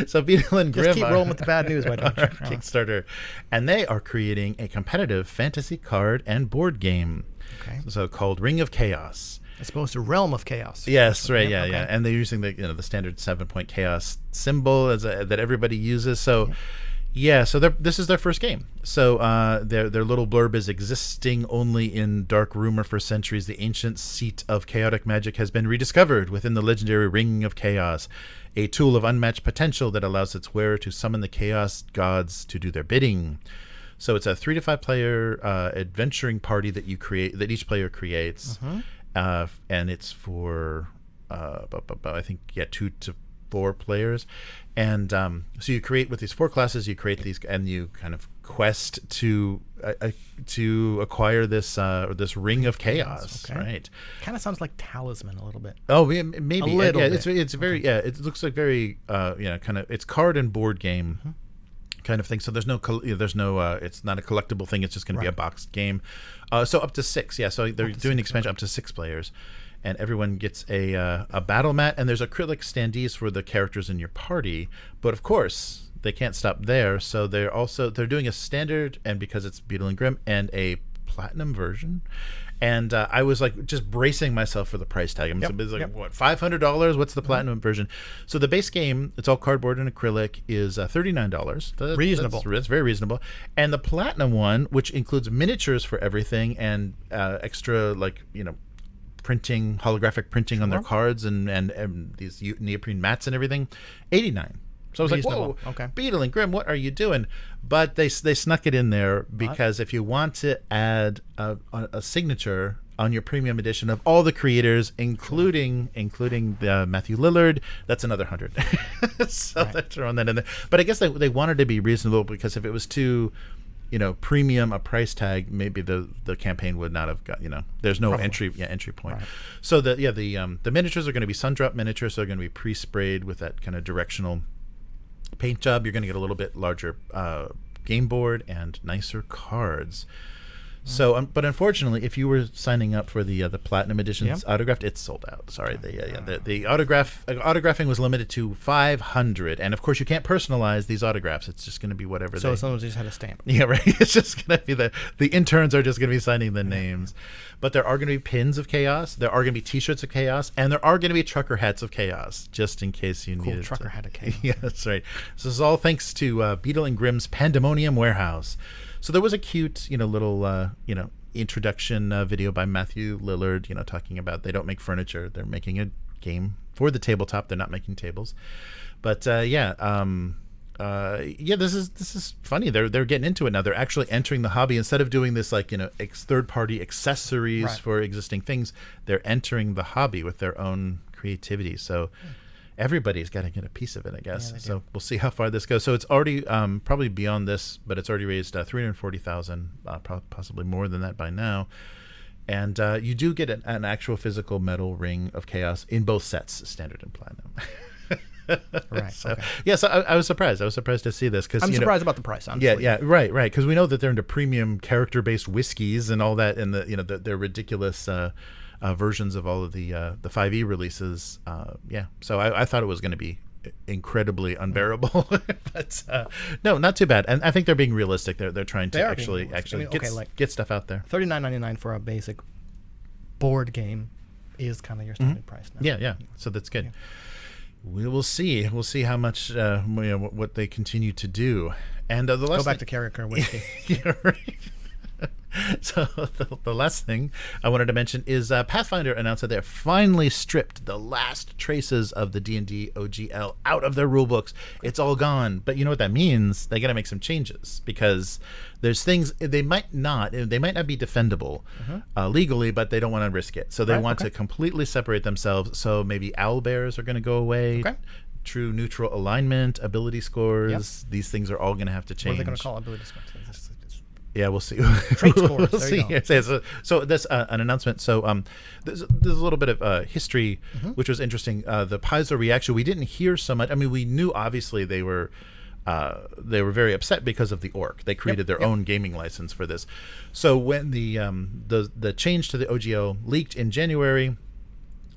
So Beetle and Grimm just keep rolling with the bad news, why don't you? Kickstarter, and they are creating a competitive fantasy card and board game, so called Ring of Chaos. As opposed to Realm of Chaos. Yes, right, yeah. And they're using the standard 7-point chaos symbol that everybody uses. So. Yeah, so this is their first game. So their little blurb is: existing only in dark rumor for centuries, the ancient seat of chaotic magic has been rediscovered within the legendary Ring of Chaos, a tool of unmatched potential that allows its wearer to summon the chaos gods to do their bidding. So it's a 3 to 5 player adventuring party that each player creates, and it's for I think 2 to 4 players. And so you create with these 4 classes, you create these, and you kind of quest to acquire this Ring of Chaos, right? Kind of sounds like Talisman a little bit. Oh, maybe. A little bit. It's very it looks like very kind of, it's card and board game kind of thing. So there's no it's not a collectible thing. It's just going to be a boxed game. So up to 6, So they're doing the expansion up to 6 players. And everyone gets a battle mat, and there's acrylic standees for the characters in your party. But of course, they can't stop there. So they're doing a standard, and because it's Beetle and Grimm, and a platinum version. And I was like just bracing myself for the price tag. I'm like, what, $500? What's the platinum version? So the base game, it's all cardboard and acrylic, is $39. Reasonable. That's very reasonable. And the platinum one, which includes miniatures for everything and extra, like, printing, holographic printing on their cards and these neoprene mats and everything, $89. So I was Reasonable. like, whoa, Okay. Beetle and Grimm, what are you doing? But they snuck it in there because if you want to add a signature on your premium edition of all the creators, including Matthew Lillard, that's another $100. So they're throwing that in there. But I guess they wanted to be reasonable, because if it was too, premium a price tag, maybe the campaign would not have got, there's no entry point. Right. So the miniatures are going to be Sundrop miniatures, so they're going to be pre-sprayed with that kind of directional paint job. You're going to get a little bit larger game board and nicer cards. So, but unfortunately, if you were signing up for the platinum editions autographed, it's sold out. Sorry, the autographing was limited to 500, and of course, you can't personalize these autographs. It's just going to be whatever. So someone just had a stamp. Yeah, right. It's just going to be the interns are just going to be signing the names, but there are going to be pins of chaos. There are going to be T-shirts of chaos, and there are going to be trucker hats of chaos, just in case you need. Trucker hat of chaos. Yeah, that's right. So this is all thanks to Beetle and Grimm's Pandemonium Warehouse. So there was a cute, little, introduction video by Matthew Lillard, talking about they don't make furniture. They're making a game for the tabletop. They're not making tables. But, this is funny. They're getting into it now. They're actually entering the hobby. Instead of doing this, like, third-party accessories for existing things, they're entering the hobby with their own creativity. So everybody's got to get a piece of it, I guess. Yeah, so we'll see how far this goes. So it's already probably beyond this, but it's already raised $340,000, possibly more than that by now. And you do get an actual physical metal ring of chaos in both sets, standard and platinum. Right. So, yes, I was surprised. I was surprised to see this because I'm surprised about the price. Honestly. Yeah, right. Because we know that they're into premium character-based whiskeys and all that, and their ridiculous versions of all of the 5e releases. So I thought it was going to be incredibly unbearable, but no, not too bad. And I think they're being realistic. They're trying to actually get stuff out there. $39.99 for a basic board game is kind of your standard price now. Yeah. So that's good. Yeah. We will see. We'll see how much what they continue to do. And the last go back to character whiskey. Yeah, right. So the last thing I wanted to mention is Pathfinder announced that they're finally stripped the last traces of the D&D OGL out of their rule books. It's all gone. But you know what that means? They got to make some changes, because there's things they might not be defendable legally, but they don't want to risk it. So they want to completely separate themselves. So maybe owlbears are going to go away. Okay. True neutral alignment, ability scores. Yep. These things are all going to have to change. What are they going to call ability scores? Yeah, we'll see. Trait scores. We'll see. So that's an announcement. So there's a little bit of history, which was interesting. The Paizo reaction, we didn't hear so much. I mean, we knew obviously they were very upset because of the orc. They created their own gaming license for this. So when the change to the OGL leaked in January,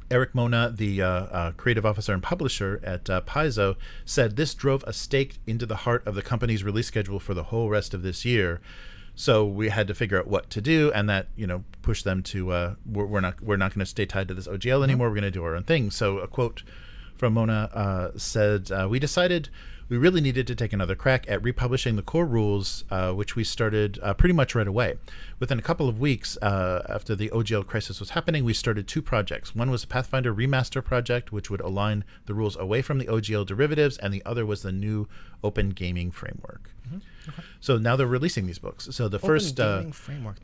Eric Mona, the creative officer and publisher at Paizo, said this drove a stake into the heart of the company's release schedule for the whole rest of this year. So we had to figure out what to do, and that pushed them to we're not going to stay tied to this OGL anymore. We're going to do our own thing. So a quote from Mona said, "We decided we really needed to take another crack at republishing the core rules, which we started pretty much right away. Within a couple of weeks after the OGL crisis was happening, we started two projects. One was a Pathfinder remaster project, which would align the rules away from the OGL derivatives, and the other was the new open gaming framework." Okay. So now they're releasing these books. So the first gaming framework,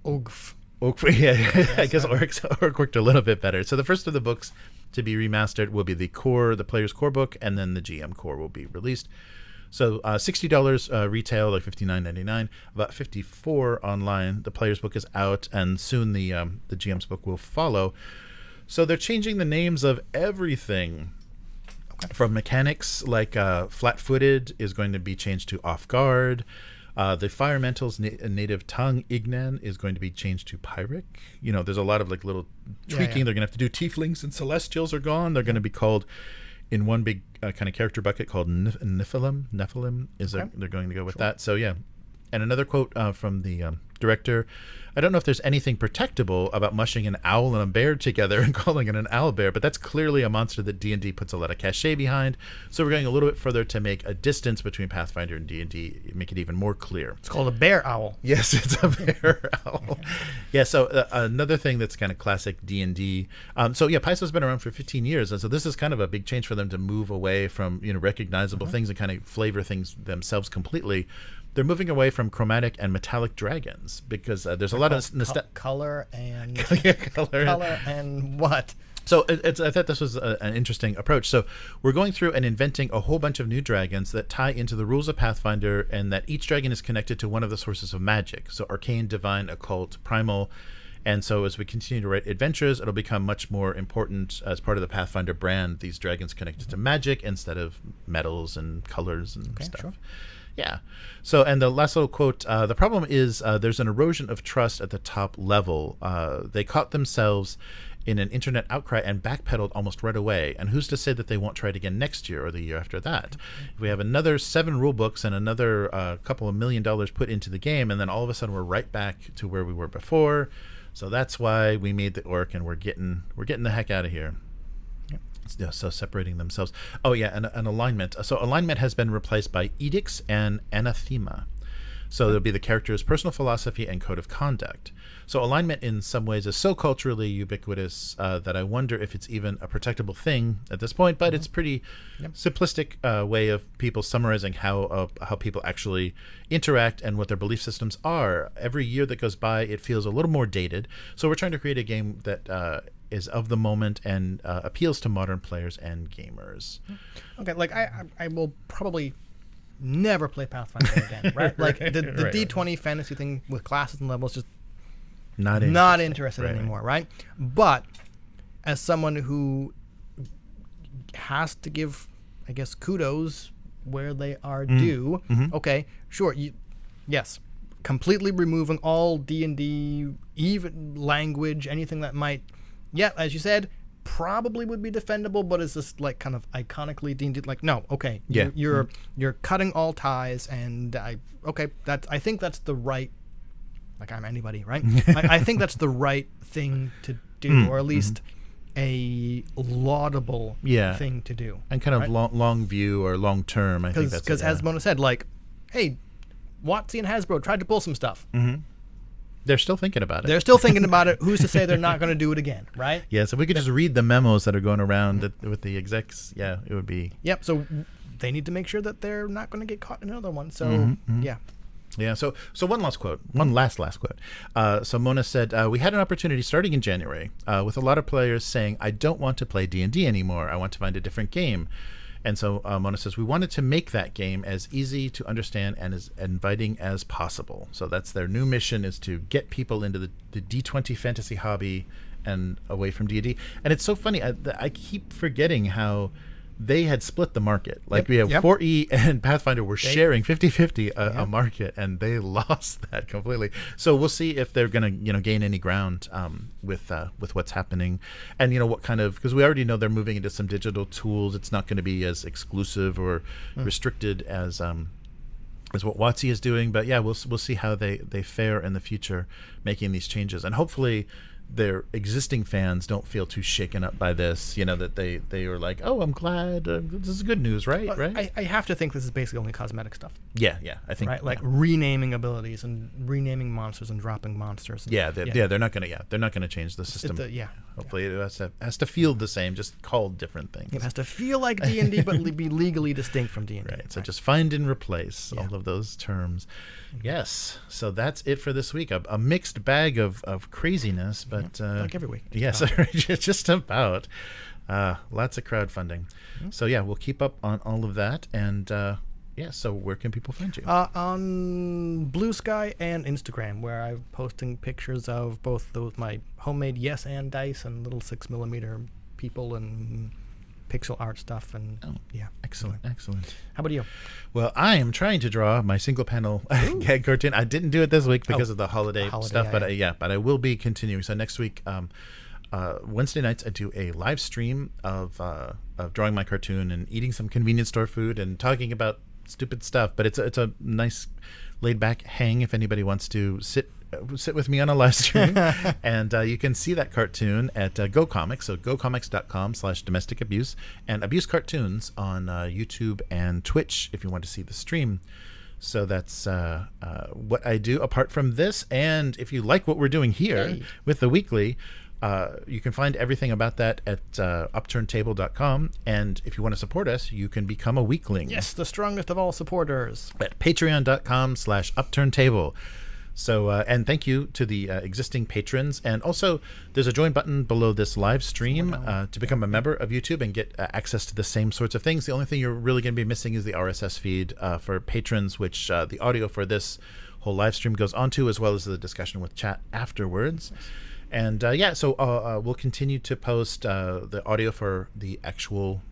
OGF. I guess Orc worked a little bit better. So the first of the books to be remastered will be the player's core book, and then the GM core will be released. So $60 retail, like $59.99, about $54 online. The player's book is out, and soon the GM's book will follow. So they're changing the names of everything. From mechanics, like flat-footed is going to be changed to off-guard. The Fire Elemental's native tongue, Ignan, is going to be changed to Pyric. There's a lot of like little tweaking. They're going to have to do. Tieflings and Celestials are gone. They're going to be called in one big kind of character bucket called Nephilim. They're going to go with that. So yeah, And another quote from the director: "I don't know if there's anything protectable about mushing an owl and a bear together and calling it an owl bear, but that's clearly a monster that D&D puts a lot of cachet behind. So we're going a little bit further to make a distance between Pathfinder and D&D, make it even more clear." It's called a bear owl. Yes, it's a bear owl. Yeah, so another thing that's kind of classic D&D. So yeah, Paizo's been around for 15 years, and so this is kind of a big change for them to move away from recognizable things and kind of flavor things themselves completely. They're moving away from chromatic and metallic dragons because there's a lot of color and color and what. So I thought this was an interesting approach. So we're going through and inventing a whole bunch of new dragons that tie into the rules of Pathfinder, and that each dragon is connected to one of the sources of magic. So arcane, divine, occult, primal. And so as we continue to write adventures, it'll become much more important as part of the Pathfinder brand, these dragons connected to magic instead of metals and colors and stuff. Sure. Yeah. So, and the last little quote, the problem is there's an erosion of trust at the top level. They caught themselves in an internet outcry and backpedaled almost right away. And who's to say that they won't try it again next year or the year after that? If we have another 7 rule books and another couple of $1 million put into the game, and then all of a sudden we're right back to where we were before. So that's why we made the orc, and we're getting the heck out of here. Yeah, so separating themselves. Oh yeah, and an alignment. So alignment has been replaced by edicts and anathema. So there'll be the character's personal philosophy and code of conduct. So alignment in some ways is so culturally ubiquitous that I wonder if it's even a protectable thing at this point, but it's pretty simplistic way of people summarizing how people actually interact and what their belief systems are. Every year that goes by, it feels a little more dated. So we're trying to create a game that is of the moment and appeals to modern players and gamers. Okay, like I will probably never play Pathfinder again, right? Like the D20 fantasy thing with classes and levels, just not interested anymore, right? But as someone who has to give, I guess, kudos where they are due, okay, sure, yes, completely removing all D&D, even language, anything that might, as you said, probably would be defendable, but it's just like kind of iconically D&D. Like, no, okay, you're cutting all ties, and I think that's the right. Like, I'm anybody, right? I think that's the right thing to do, or at least a laudable thing to do, and kind of long view or long term. I think that's because as Mona said, like, hey, WotC and Hasbro tried to pull some stuff. They're still thinking about it. Who's to say they're not going to do it again, right? Yeah, so if we could just read the memos that are going around with the execs, it would be... Yep, so they need to make sure that they're not going to get caught in another one. So, Yeah, so one last quote. So Mona said, we had an opportunity starting in January with a lot of players saying, I don't want to play D&D anymore. I want to find a different game. And so Mona says, we wanted to make that game as easy to understand and as inviting as possible. So that's their new mission, is to get people into the D20 fantasy hobby and away from D&D. And it's so funny. I keep forgetting how they had split the market. Like we have 4E and Pathfinder were sharing 50-50 a market, and they lost that completely. So we'll see if they're going to gain any ground with what's happening, and what kind of, because we already know they're moving into some digital tools. It's not going to be as exclusive or restricted as what WotC is doing. But we'll see how they fare in the future making these changes, and hopefully their existing fans don't feel too shaken up by this, that they were like, oh, I'm glad, this is good news, right? I have to think this is basically only cosmetic stuff. Yeah, I think, right, like renaming abilities and renaming monsters and dropping monsters. They're not gonna change the system. Hopefully it has to feel the same, just called different things. It has to feel like D&D, but be legally distinct from D&D. Right. So just find and replace all of those terms. Yes. So that's it for this week. A mixed bag of craziness, but like every week. Yes, just about. Lots of crowdfunding. So we'll keep up on all of that. And so where can people find you? On Blue Sky and Instagram, where I'm posting pictures of both my homemade Yes and dice and little 6mm people and pixel art stuff. And excellent. How about you? Well, I am trying to draw my single panel gag cartoon. I didn't do it this week because of the holiday stuff, but I will be continuing. So next week, Wednesday nights, I do a live stream of drawing my cartoon and eating some convenience store food and talking about stupid stuff. But it's a nice laid back hang if anybody wants to sit with me on a live stream. And you can see that cartoon at GoComics, so gocomics.com/domestic abuse, and Abuse Cartoons on YouTube and Twitch if you want to see the stream. So that's what I do apart from this. And if you like what we're doing here with the weekly, you can find everything about that at upturntable.com. And if you want to support us, you can become a weekling. Yes, the strongest of all supporters. At patreon.com/upturntable. So, and thank you to the existing patrons. And also, there's a join button below this live stream to become a member of YouTube and get access to the same sorts of things. The only thing you're really going to be missing is the RSS feed for patrons, which the audio for this whole live stream goes onto, as well as the discussion with chat afterwards. And so we'll continue to post the audio for the actual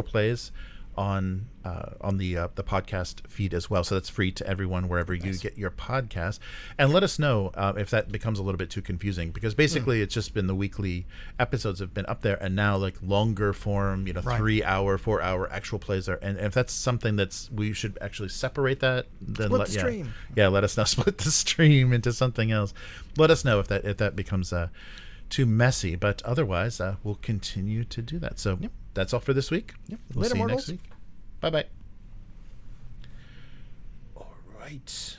plays on the podcast feed as well. So that's free to everyone wherever you get your podcast. And let us know if that becomes a little bit too confusing, because basically it's just been the weekly episodes have been up there, and now like longer form, 3 hour, 4 hour actual plays are. And if that's something we should actually separate that, then Split the stream. Yeah, let us know. Split the stream into something else. Let us know if that becomes too messy, but otherwise we'll continue to do that. So that's all for this week. We'll Later, see you mortals. next week. Bye-bye. All right.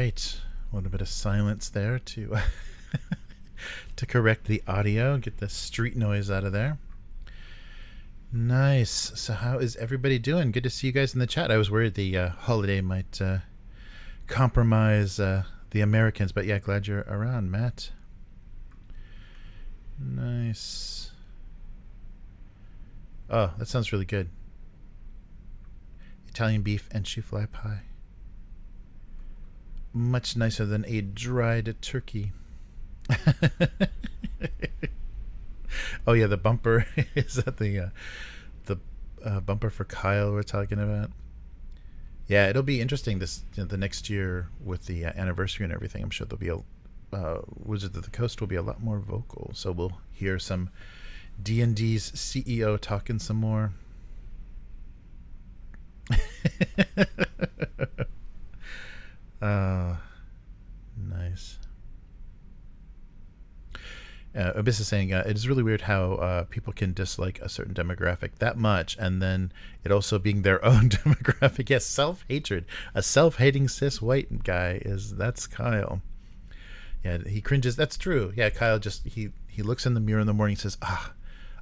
right. A little bit of silence there to to correct the audio, get the street noise out of there. Nice. So how is everybody doing? Good to see you guys in the chat. I was worried the holiday might compromise the Americans, but yeah, glad you're around, Matt. Nice. Oh, that sounds really good. Italian beef and shoe-fly pie. Much nicer than a dried turkey. Oh yeah, the bumper is that the bumper for Kyle we're talking about. Yeah, it'll be interesting this the next year with the anniversary and everything. I'm sure there'll be a Wizards of the Coast will be a lot more vocal, so we'll hear some D&D's CEO talking some more. Nice. Abyss is saying it is really weird how people can dislike a certain demographic that much, and then it also being their own demographic. Yes, self-hatred. A self-hating cis white guy that's Kyle. Yeah, he cringes. That's true. Yeah, Kyle just he looks in the mirror in the morning and says,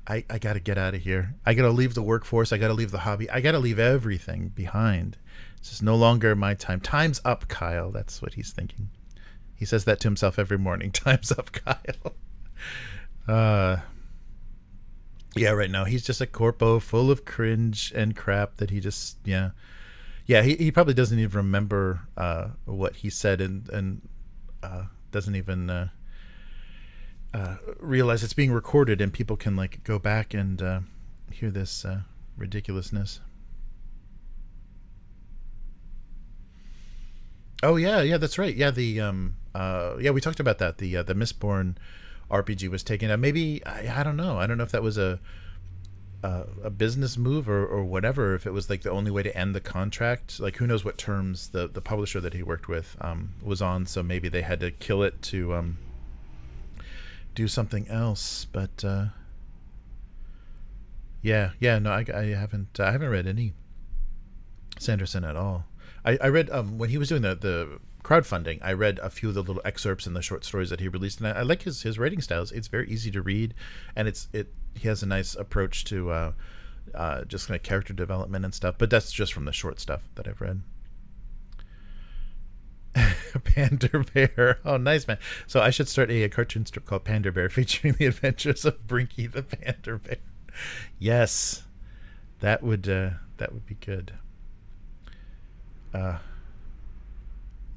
I gotta get out of here. I gotta leave the workforce. I gotta leave the hobby. I gotta leave everything behind. It's just no longer my time. Time's up, Kyle. That's what he's thinking. He says that to himself every morning. Time's up, Kyle. Yeah, right now he's just a corpo full of cringe and crap that he just he probably doesn't even remember what he said and doesn't even realize it's being recorded and people can like go back and hear this ridiculousness. Oh yeah, that's right. Yeah, the we talked about that. The Mistborn RPG was taken out. Maybe I don't know. I don't know if that was a business move or whatever. If it was like the only way to end the contract. Like who knows what terms the publisher that he worked with was on. So maybe they had to kill it to do something else. But no, I haven't read any Sanderson at all. I read when he was doing the crowdfunding, I read a few of the little excerpts and the short stories that he released, and I like his writing styles. It's very easy to read, and he has a nice approach to just kind of character development and stuff. But that's just from the short stuff that I've read. Panda Bear, oh nice, man. So I should start a cartoon strip called Panda Bear featuring the adventures of Brinky the Panda Bear. Yes, that would be good.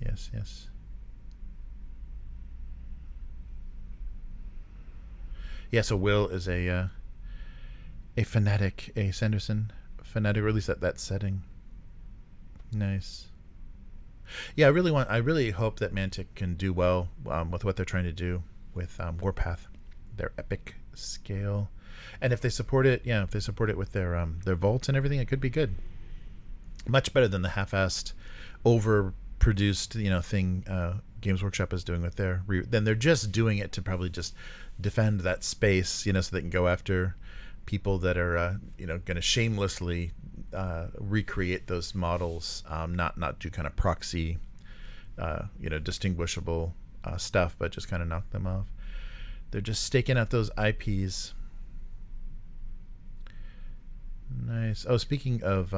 Yes. Yeah, so Will is a fanatic, a Sanderson fanatic, or at least that setting. Nice. Yeah, I really hope that Mantic can do well with what they're trying to do with Warpath, their epic scale, and if they support it, with their vaults and everything, it could be good. Much better than the half-assed, overproduced, thing Games Workshop is doing with their. Then they're just doing it to probably just defend that space, so they can go after people that are, going to shamelessly recreate those models, not do kind of proxy, distinguishable stuff, but just kind of knock them off. They're just staking out those IPs. Nice. Oh, speaking of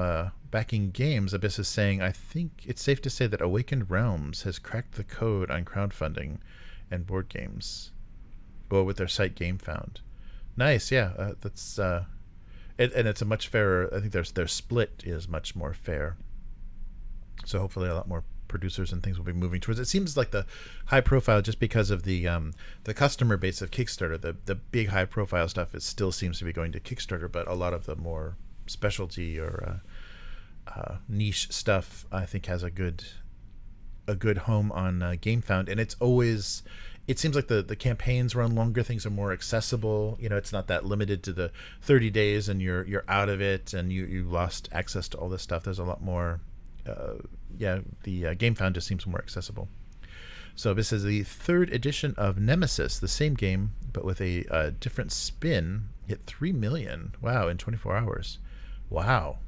backing games, Abyss is saying, I think it's safe to say that Awakened Realms has cracked the code on crowdfunding and board games. Well, with their site GameFound. Nice, yeah. That's and it's a much fairer. I think their split is much more fair. So hopefully a lot more producers and things will be moving towards. It seems like the high profile, just because of the customer base of Kickstarter, the big high profile stuff, it still seems to be going to Kickstarter, but a lot of the more specialty or niche stuff, I think, has a good home on GameFound, and it seems like the campaigns run longer, things are more accessible. It's not that limited to the 30 days and you're out of it and you lost access to all this stuff. There's a lot more. The GameFound just seems more accessible. So this is the 3rd edition of Nemesis, the same game but with a different spin. Hit 3 million. Wow, in 24 hours. Wow,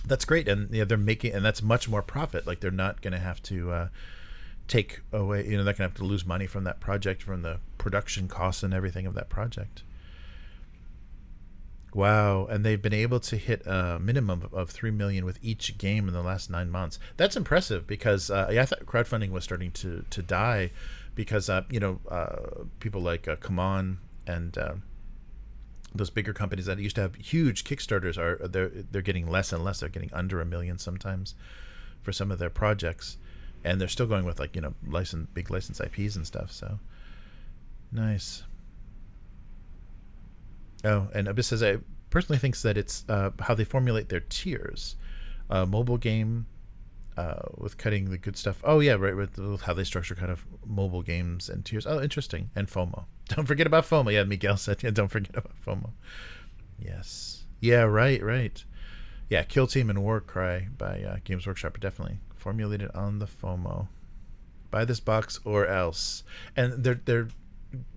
that's great. And they're making, and that's much more profit. Like they're not going to have to take away, they're going to have to lose money from that project, from the production costs and everything of that project. Wow. And they've been able to hit a minimum of 3 million with each game in the last 9 months. That's impressive, because I thought crowdfunding was starting to die, because people like Come and those bigger companies that used to have huge Kickstarters they're getting less and less. They're getting under 1 million sometimes for some of their projects, and they're still going with big license IPs and stuff. So nice. Oh, and Abyss says, I personally thinks that it's how they formulate their tiers. Mobile game with cutting the good stuff. Oh yeah, right, with how they structure kind of mobile games and tiers. Oh, interesting. And FOMO. Don't forget about FOMO. Yeah, Miguel said, yeah, don't forget about FOMO. Yes. Yeah, right. Yeah, Kill Team and Warcry by Games Workshop are definitely formulated on the FOMO. Buy this box or else. And they're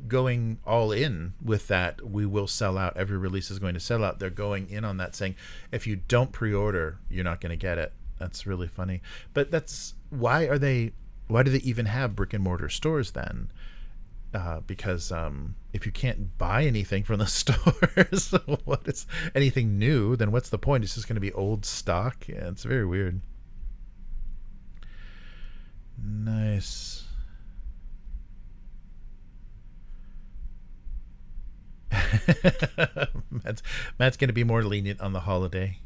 going all in with that. We will sell out. Every release is going to sell out. They're going in on that, saying if you don't pre-order, you're not going to get it. That's really funny. But that's why do they even have brick and mortar stores then? Because if you can't buy anything from the stores, what is anything new, then what's the point? It's just going to be old stock. Yeah, it's very weird. Nice. Matt's going to be more lenient on the holiday.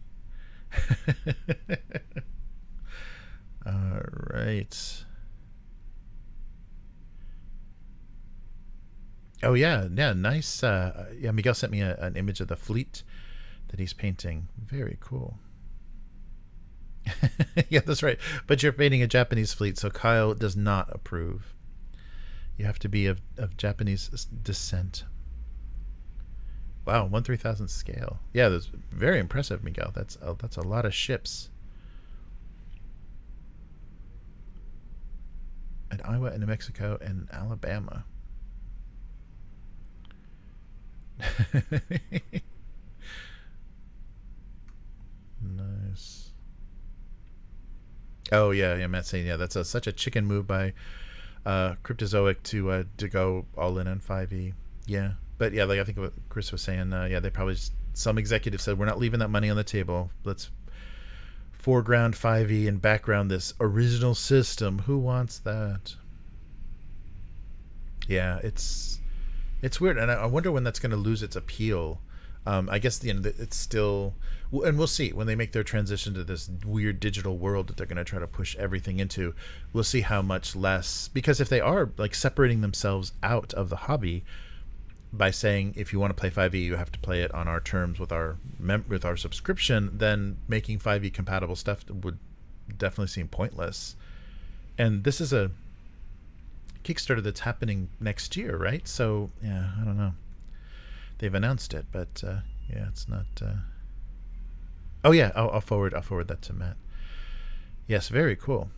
All right. Oh yeah, nice. Miguel sent me an image of the fleet that he's painting. Very cool. Yeah, that's right. But you're painting a Japanese fleet, so Kyle does not approve. You have to be of Japanese descent. Wow, 1/3000 scale. Yeah, that's very impressive, Miguel. That's a lot of ships. And Iowa and New Mexico and Alabama. Nice. Oh yeah, Matt's saying that's such a chicken move by Cryptozoic to go all in on 5e. Yeah, but yeah, I think what Chris was saying. They probably some executive said, we're not leaving that money on the table. Let's foreground 5e and background this original system. Who wants that? Yeah, it's weird, and I wonder when that's going to lose its appeal. I guess it's still, and we'll see when they make their transition to this weird digital world that they're going to try to push everything into. We'll see how much less, because if they are separating themselves out of the hobby by saying if you want to play 5e, you have to play it on our terms with our subscription, then making 5e compatible stuff would definitely seem pointless. And this is a Kickstarter that's happening next year, right? So yeah, I don't know. They've announced it, but it's not. Oh yeah, I'll forward that to Matt. Yes, very cool.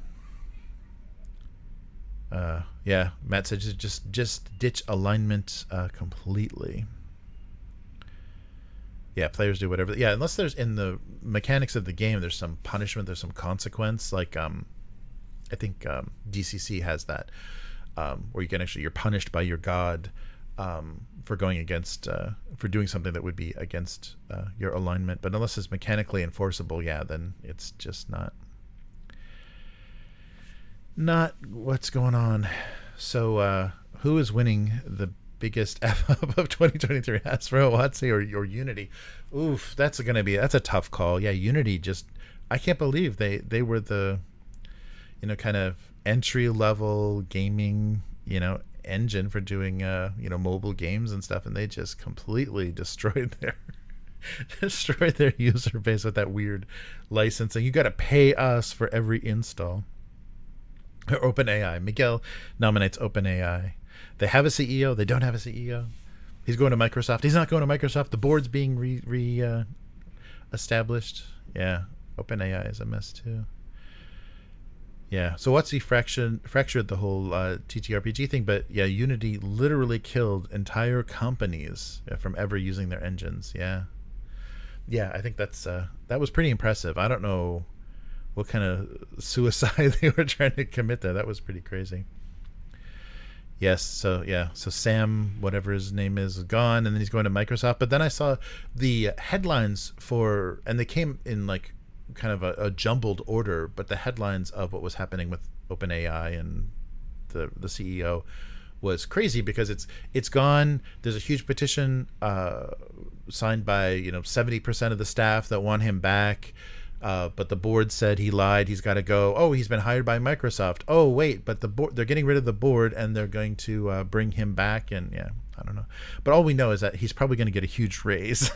Yeah, Matt said just ditch alignment completely. Yeah, players do whatever. Yeah, unless there's in the mechanics of the game, there's some punishment, there's some consequence. I think DCC has that, where you're punished by your god for going against for doing something that would be against your alignment. But unless it's mechanically enforceable, then it's just not what's going on. So who is winning the biggest F up of 2023? Hasbro, WotC, or Unity? Oof, that's a tough call. Yeah, Unity I can't believe they were the kind of entry level gaming engine for doing mobile games and stuff, and they just completely destroyed their user base with that weird licensing. You got to pay us for every install. OpenAI. Miguel nominates OpenAI. They have a CEO. They don't have a CEO. He's going to Microsoft. He's not going to Microsoft. The board's being established. Yeah, OpenAI is a mess too. Yeah, so WotC fractured the whole TTRPG thing, but yeah, Unity literally killed entire companies from ever using their engines. Yeah, I think that was pretty impressive. I don't know what kind of suicide they were trying to commit there. That was pretty crazy. Yes, so Sam, whatever his name is gone, and then he's going to Microsoft. But then I saw the headlines for, and they came in like kind of a jumbled order, but the headlines of what was happening with OpenAI and the CEO was crazy because it's gone. There's a huge petition signed by 70% of the staff that want him back. But the board said he lied. He's got to go. Oh, he's been hired by Microsoft. Oh, wait, but the board, they're getting rid of the board and they're going to bring him back. And yeah, I don't know. But all we know is that he's probably going to get a huge raise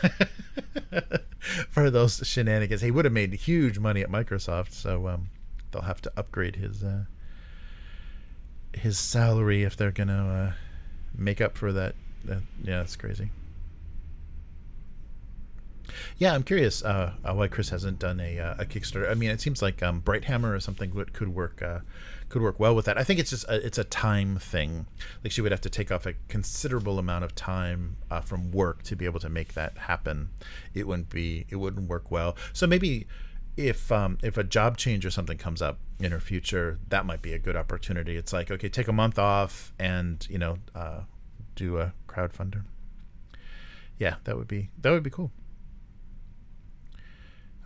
for those shenanigans. He would have made huge money at Microsoft, so they'll have to upgrade his salary if they're going to make up for that. Yeah, it's crazy. Yeah, I'm curious why Chris hasn't done a Kickstarter. I mean, it seems like Brighthammer or something could work well with that. I think it's just it's a time thing. Like she would have to take off a considerable amount of time from work to be able to make that happen. It wouldn't work well. So maybe if a job change or something comes up in her future, that might be a good opportunity. It's like, okay, take a month off and do a crowdfunder. Yeah, that would be cool.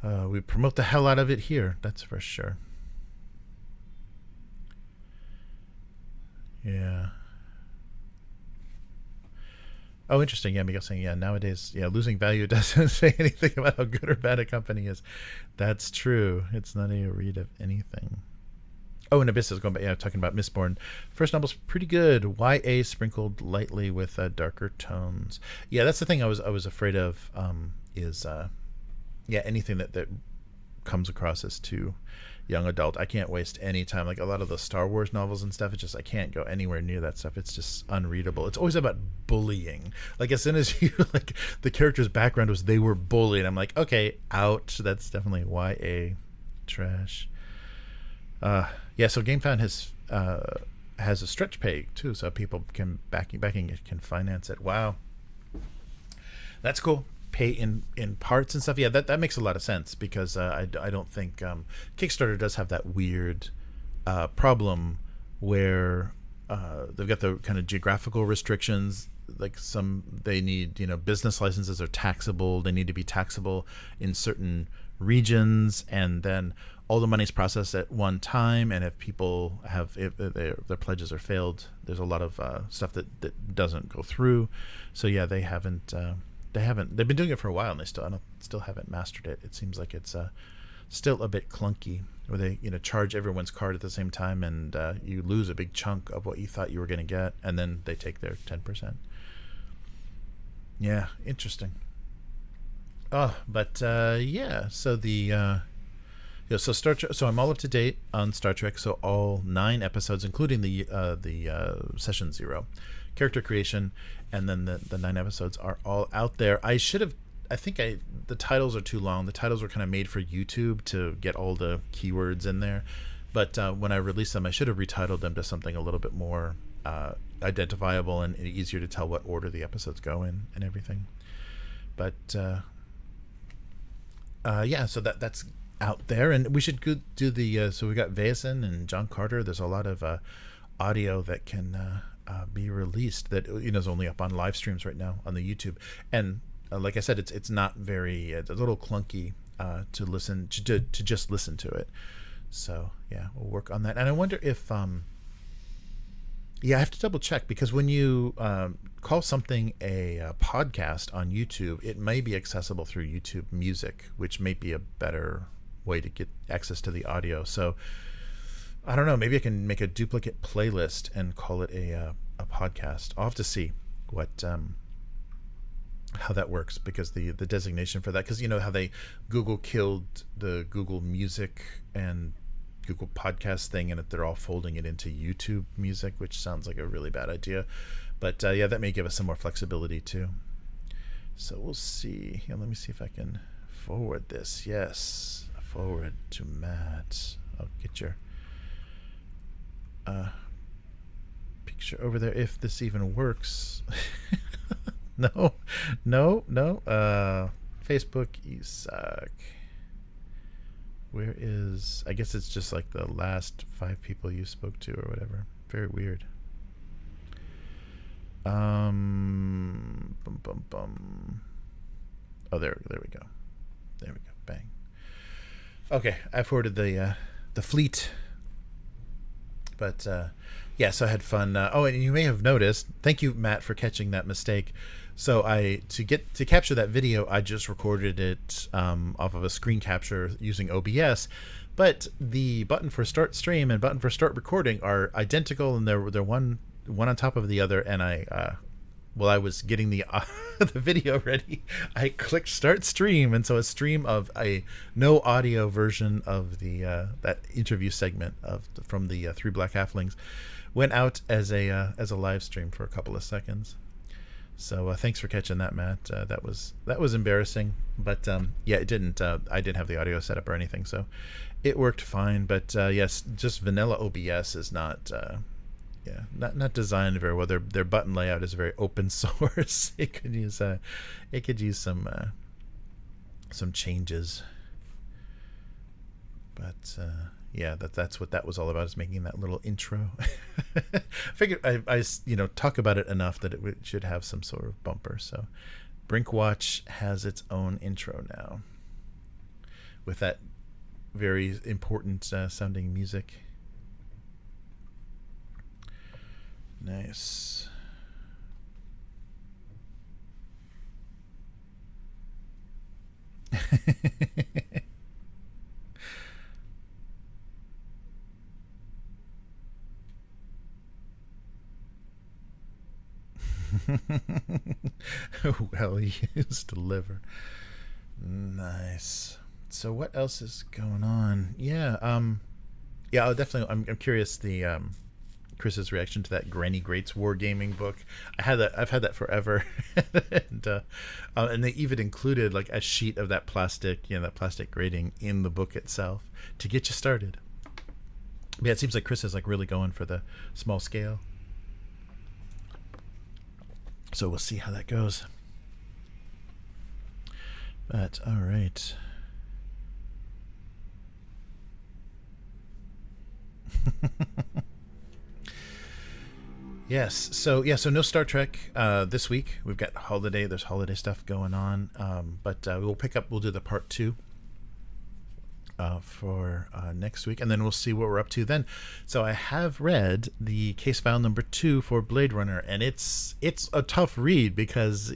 We promote the hell out of it here, that's for sure. Yeah. Oh, interesting. Yeah, Miguel saying, nowadays, losing value doesn't say anything about how good or bad a company is. That's true. It's not a read of anything. Oh, and Abyss is going back, talking about Mistborn. First novel's pretty good. YA sprinkled lightly with darker tones. Yeah, that's the thing I was afraid of, is anything that comes across as too young adult. I can't waste any time. Like a lot of the Star Wars novels and stuff, it's just I can't go anywhere near that stuff. It's just unreadable. It's always about bullying. Like as soon as you like the character's background was they were bullied, I'm like, okay, ouch. That's definitely YA trash. So GameFound has a stretch pay too, so people can backing it can finance it. Wow, that's cool. Pay in parts and stuff. Yeah, that makes a lot of sense because I don't think Kickstarter does have that weird problem where they've got the kind of geographical restrictions. Like they need business licenses are taxable. They need to be taxable in certain regions, and then all the money's processed at one time. And if people if their pledges are failed, there's a lot of stuff that doesn't go through. So yeah, they haven't. They've been doing it for a while and they still haven't mastered it. It seems like it's still a bit clunky where they charge everyone's card at the same time and you lose a big chunk of what you thought you were going to get, and then they take their 10%. Yeah, interesting. So the so Star Trek, so I'm all up to date on Star Trek, so all 9 episodes including the session 0 character creation, and then the 9 episodes are all out there. I think the titles are too long. The titles were kind of made for YouTube to get all the keywords in there, but when I released them, I should have retitled them to something a little bit more identifiable and easier to tell what order the episodes go in and everything. But so that's out there, and we should go do the so we got Vaesen and John Carter. There's a lot of audio that can be released that is only up on live streams right now on the YouTube, and like I said, it's not very it's a little clunky to listen to just listen to it. So yeah, we'll work on that. And I wonder if I have to double check, because when you call something a podcast on YouTube, it may be accessible through YouTube Music, which may be a better way to get access to the audio. So I don't know, maybe I can make a duplicate playlist and call it a podcast. I'll have to see what how that works, because the designation for that, because how they Google killed the Google Music and Google Podcast thing, and they're all folding it into YouTube Music, which sounds like a really bad idea. But that may give us some more flexibility too. So we'll see. Let me see if I can forward this. Yes, forward to Matt. I'll get your picture over there if this even works. No. Facebook, you suck. Where is? I guess it's just like the last 5 people you spoke to or whatever. Very weird. Bum, bum, bum. Oh, there we go. There we go. Bang. Okay, I forwarded the fleet. But yeah, so I had fun. Oh, and you may have noticed. Thank you, Matt, for catching that mistake. So to capture that video, I just recorded it off of a screen capture using OBS. But the button for start stream and button for start recording are identical, and they're one on top of the other. And while I was getting the the video ready, I clicked start stream, and so a stream of a no audio version of the that interview segment from the 3 Black Halflings went out as a live stream for a couple of seconds. So thanks for catching that, Matt. That was embarrassing, but yeah, it didn't. I didn't have the audio set up or anything, so it worked fine. But yes, just vanilla OBS is not. Yeah, not designed very well. Their button layout is very open source. It could use some changes. But yeah, that's what that was all about, is making that little intro. I figured I talk about it enough that it should have some sort of bumper. So Brinkwatch has its own intro now with that very important sounding music. Nice. Well used liver. Nice. So what else is going on? Yeah, I'll definitely. I'm curious the Chris's reaction to that Granny Great's wargaming book. I've had that forever, and they even included like a sheet of that plastic grating in the book itself to get you started. Yeah, it seems like Chris is like really going for the small scale. So we'll see how that goes. But all right. Yes. So no Star Trek this week. We've got there's holiday stuff going on. But we'll do the part 2 for next week, and then we'll see what we're up to then. So I have read the case file number 2 for Blade Runner, and it's a tough read because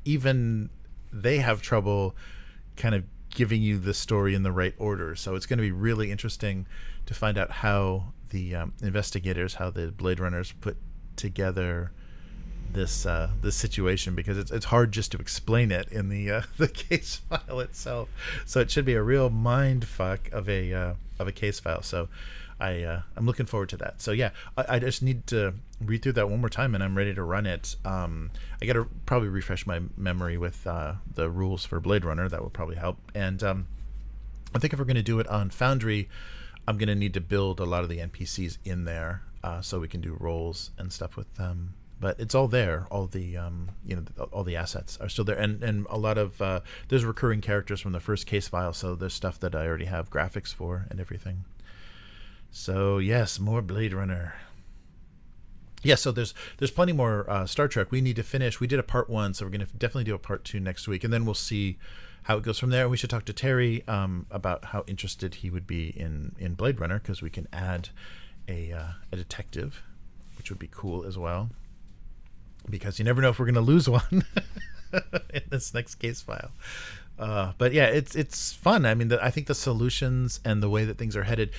even they have trouble kind of giving you the story in the right order. So it's going to be really interesting to find out how the investigators, how the Blade Runners put together this situation, because it's hard just to explain it in the case file itself. So it should be a real mind fuck of a case file. So I'm looking forward to that. So yeah, I just need to read through that one more time, and I'm ready to run it. I got to probably refresh my memory with the rules for Blade Runner. That will probably help. And I think if we're going to do it on Foundry, I'm going to need to build a lot of the NPCs in there, so we can do roles and stuff with them. But it's all there. All the all the assets are still there, and a lot of there's recurring characters from the first case file. So there's stuff that I already have graphics for and everything. So yes, more Blade Runner. Yeah, so there's plenty more Star Trek we need to finish. We did a part 1, so we're going to definitely do a part 2 next week, and then we'll see how it goes from there. We should talk to Terry about how interested he would be in Blade Runner, because we can add a detective, which would be cool as well, because you never know if we're going to lose one in this next case file. But yeah, it's fun. I mean, I think the solutions and the way that things are headed.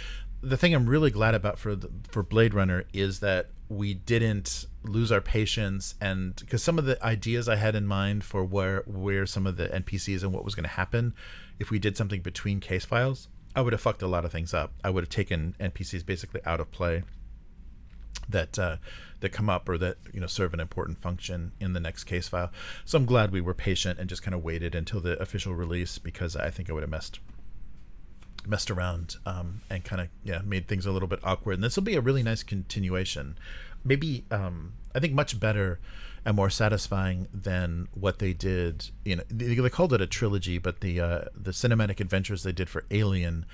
The thing I'm really glad about for Blade Runner is that we didn't lose our patience, and because some of the ideas I had in mind for where some of the NPCs and what was going to happen if we did something between case files, I would have fucked a lot of things up. I would have taken NPCs basically out of play that come up or that serve an important function in the next case file. So I'm glad we were patient and just kind of waited until the official release, because I think I would have messed around and kind of made things a little bit awkward. And this will be a really nice continuation, maybe I think much better and more satisfying than what they did. They called it a trilogy, but the cinematic adventures they did for Alien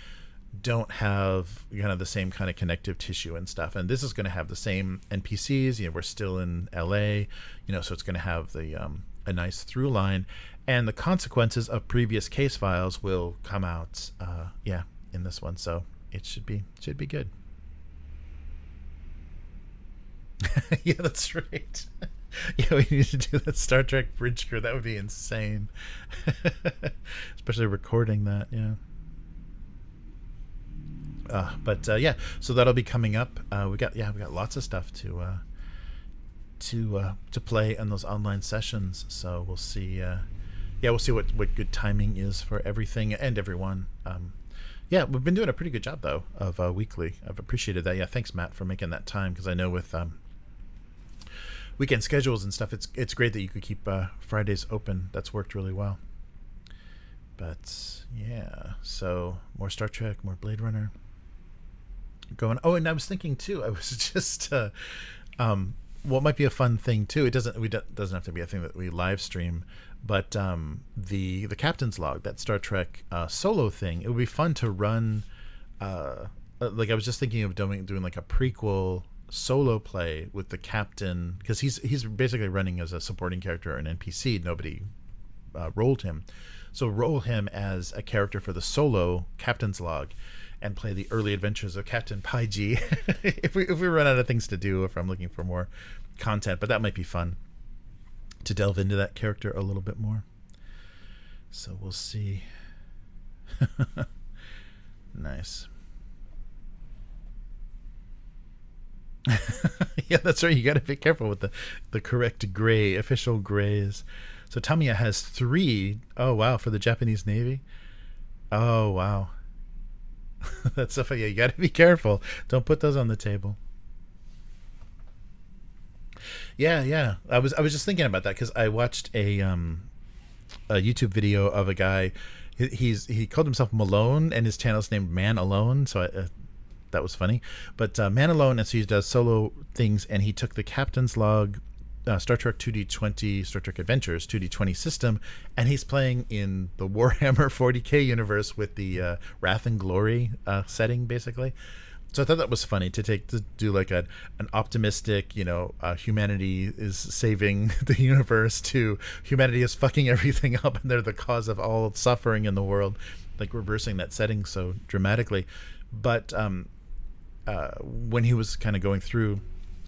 don't have kind of the same kind of connective tissue and stuff. And this is going to have the same NPCs. We're still in LA, so it's going to have the a nice through line, and the consequences of previous case files will come out in this one. So it should be good. Yeah, that's right. Yeah, we need to do that Star Trek bridge crew. That would be insane. Especially recording that, yeah. So that'll be coming up. We got lots of stuff to play in those online sessions. So we'll see. We'll see what good timing is for everything and everyone. We've been doing a pretty good job though of weekly. I've appreciated that. Yeah, thanks Matt for making that time, because I know with weekend schedules and stuff, it's great that you could keep Fridays open. That's worked really well. But yeah, so more Star Trek, more Blade Runner going. Oh, and I was thinking too, I was just what might be a fun thing too, it doesn't have to be a thing that we live stream, but the captain's log, that Star Trek solo thing, it would be fun to run like I was just thinking of doing like a prequel solo play with the captain, because he's basically running as a supporting character or an NPC. Nobody rolled him, so roll him as a character for the solo captain's log and play the early adventures of Captain Paiji if we run out of things to do, if I'm looking for more content. But that might be fun to delve into that character a little bit more. So we'll see. Nice. Yeah, that's right. You got to be careful with the correct gray, official grays. So Tamiya has 3. Oh, wow. For the Japanese Navy. Oh, wow. That's stuff. Yeah, you got to be careful. Don't put those on the table. Yeah. I was just thinking about that, because I watched a YouTube video of a guy. He called himself Malone, and his channel's named Man Alone. So that was funny. But Man Alone, and so he does solo things, and he took the Captain's Log Star Trek 2D20 Star Trek Adventures 2D20 system, and he's playing in the Warhammer 40k universe with the Wrath and Glory setting, basically. So I thought that was funny to do like an optimistic, humanity is saving the universe, to humanity is fucking everything up and they're the cause of all suffering in the world, like reversing that setting so dramatically. But when he was kind of going through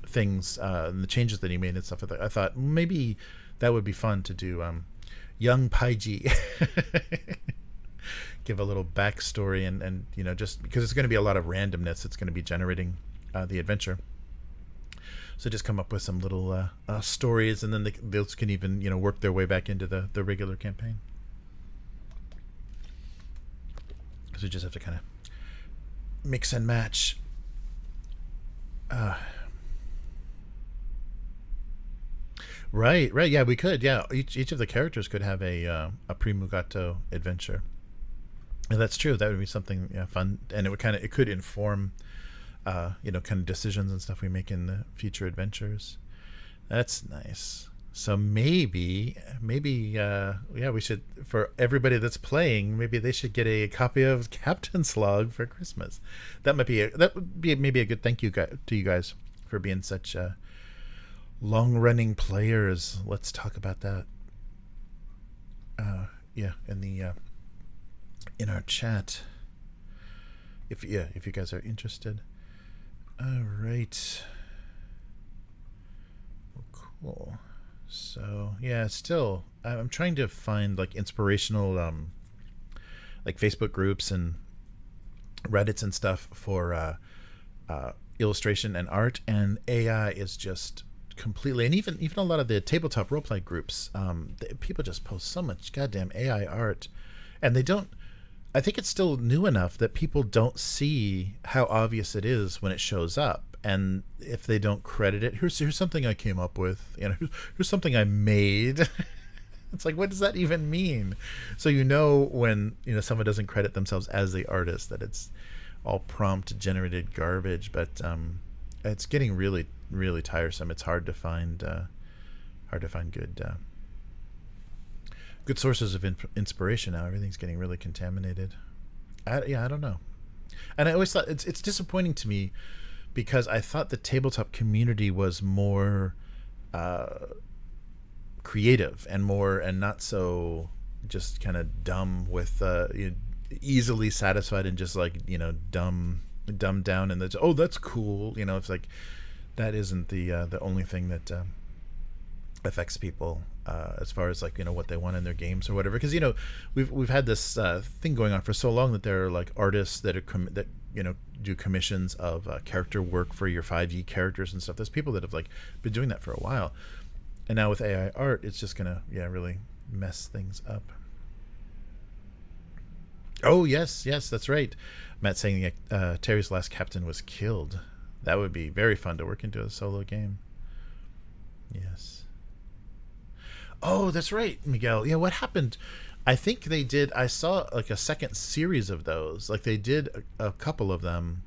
things and the changes that he made and stuff, I thought maybe that would be fun to do young Paiji. Give a little backstory and just because it's going to be a lot of randomness, it's going to be generating the adventure. So just come up with some little stories, and then those can even work their way back into the regular campaign. Because we just have to kind of mix and match. Right. Yeah, we could. Yeah, each of the characters could have a pre-Mugato adventure. And that's true. That would be something fun, and it could inform, kind of decisions and stuff we make in the future adventures. That's nice. So maybe, we should, for everybody that's playing, maybe they should get a copy of Captain's Log for Christmas. That would be maybe a good thank you to you guys for being such long-running players. Let's talk about that. In our chat, if you guys are interested. All right. Well, cool. So still I'm trying to find like inspirational like Facebook groups and Reddits and stuff for illustration and art, and AI is just completely, and even a lot of the tabletop roleplay groups, people just post so much goddamn AI art, and they don't. I think it's still new enough that people don't see how obvious it is when it shows up, and if they don't credit it, here's something I came up with, here's something I made. It's like, what does that even mean? So when someone doesn't credit themselves as the artist, that it's all prompt generated garbage. But it's getting really, really tiresome. It's hard to find good sources of inspiration now. Everything's getting really contaminated. I don't know. And I always thought it's disappointing to me because I thought the tabletop community was more creative and not so just kind of dumb with easily satisfied and just like dumbed down and that's cool. It's like that isn't the only thing that affects people as far as like what they want in their games or whatever, because we've had this thing going on for so long that there are like artists that do commissions of character work for your 5e characters and stuff. There's people that have like been doing that for a while, and now with AI art it's just gonna really mess things up. Oh yes, that's right. Matt saying Terry's last captain was killed. That would be very fun to work into a solo game. Yes. Oh, that's right, Miguel. Yeah, what happened? I think they did. I saw like a second series of those. Like they did a couple of them.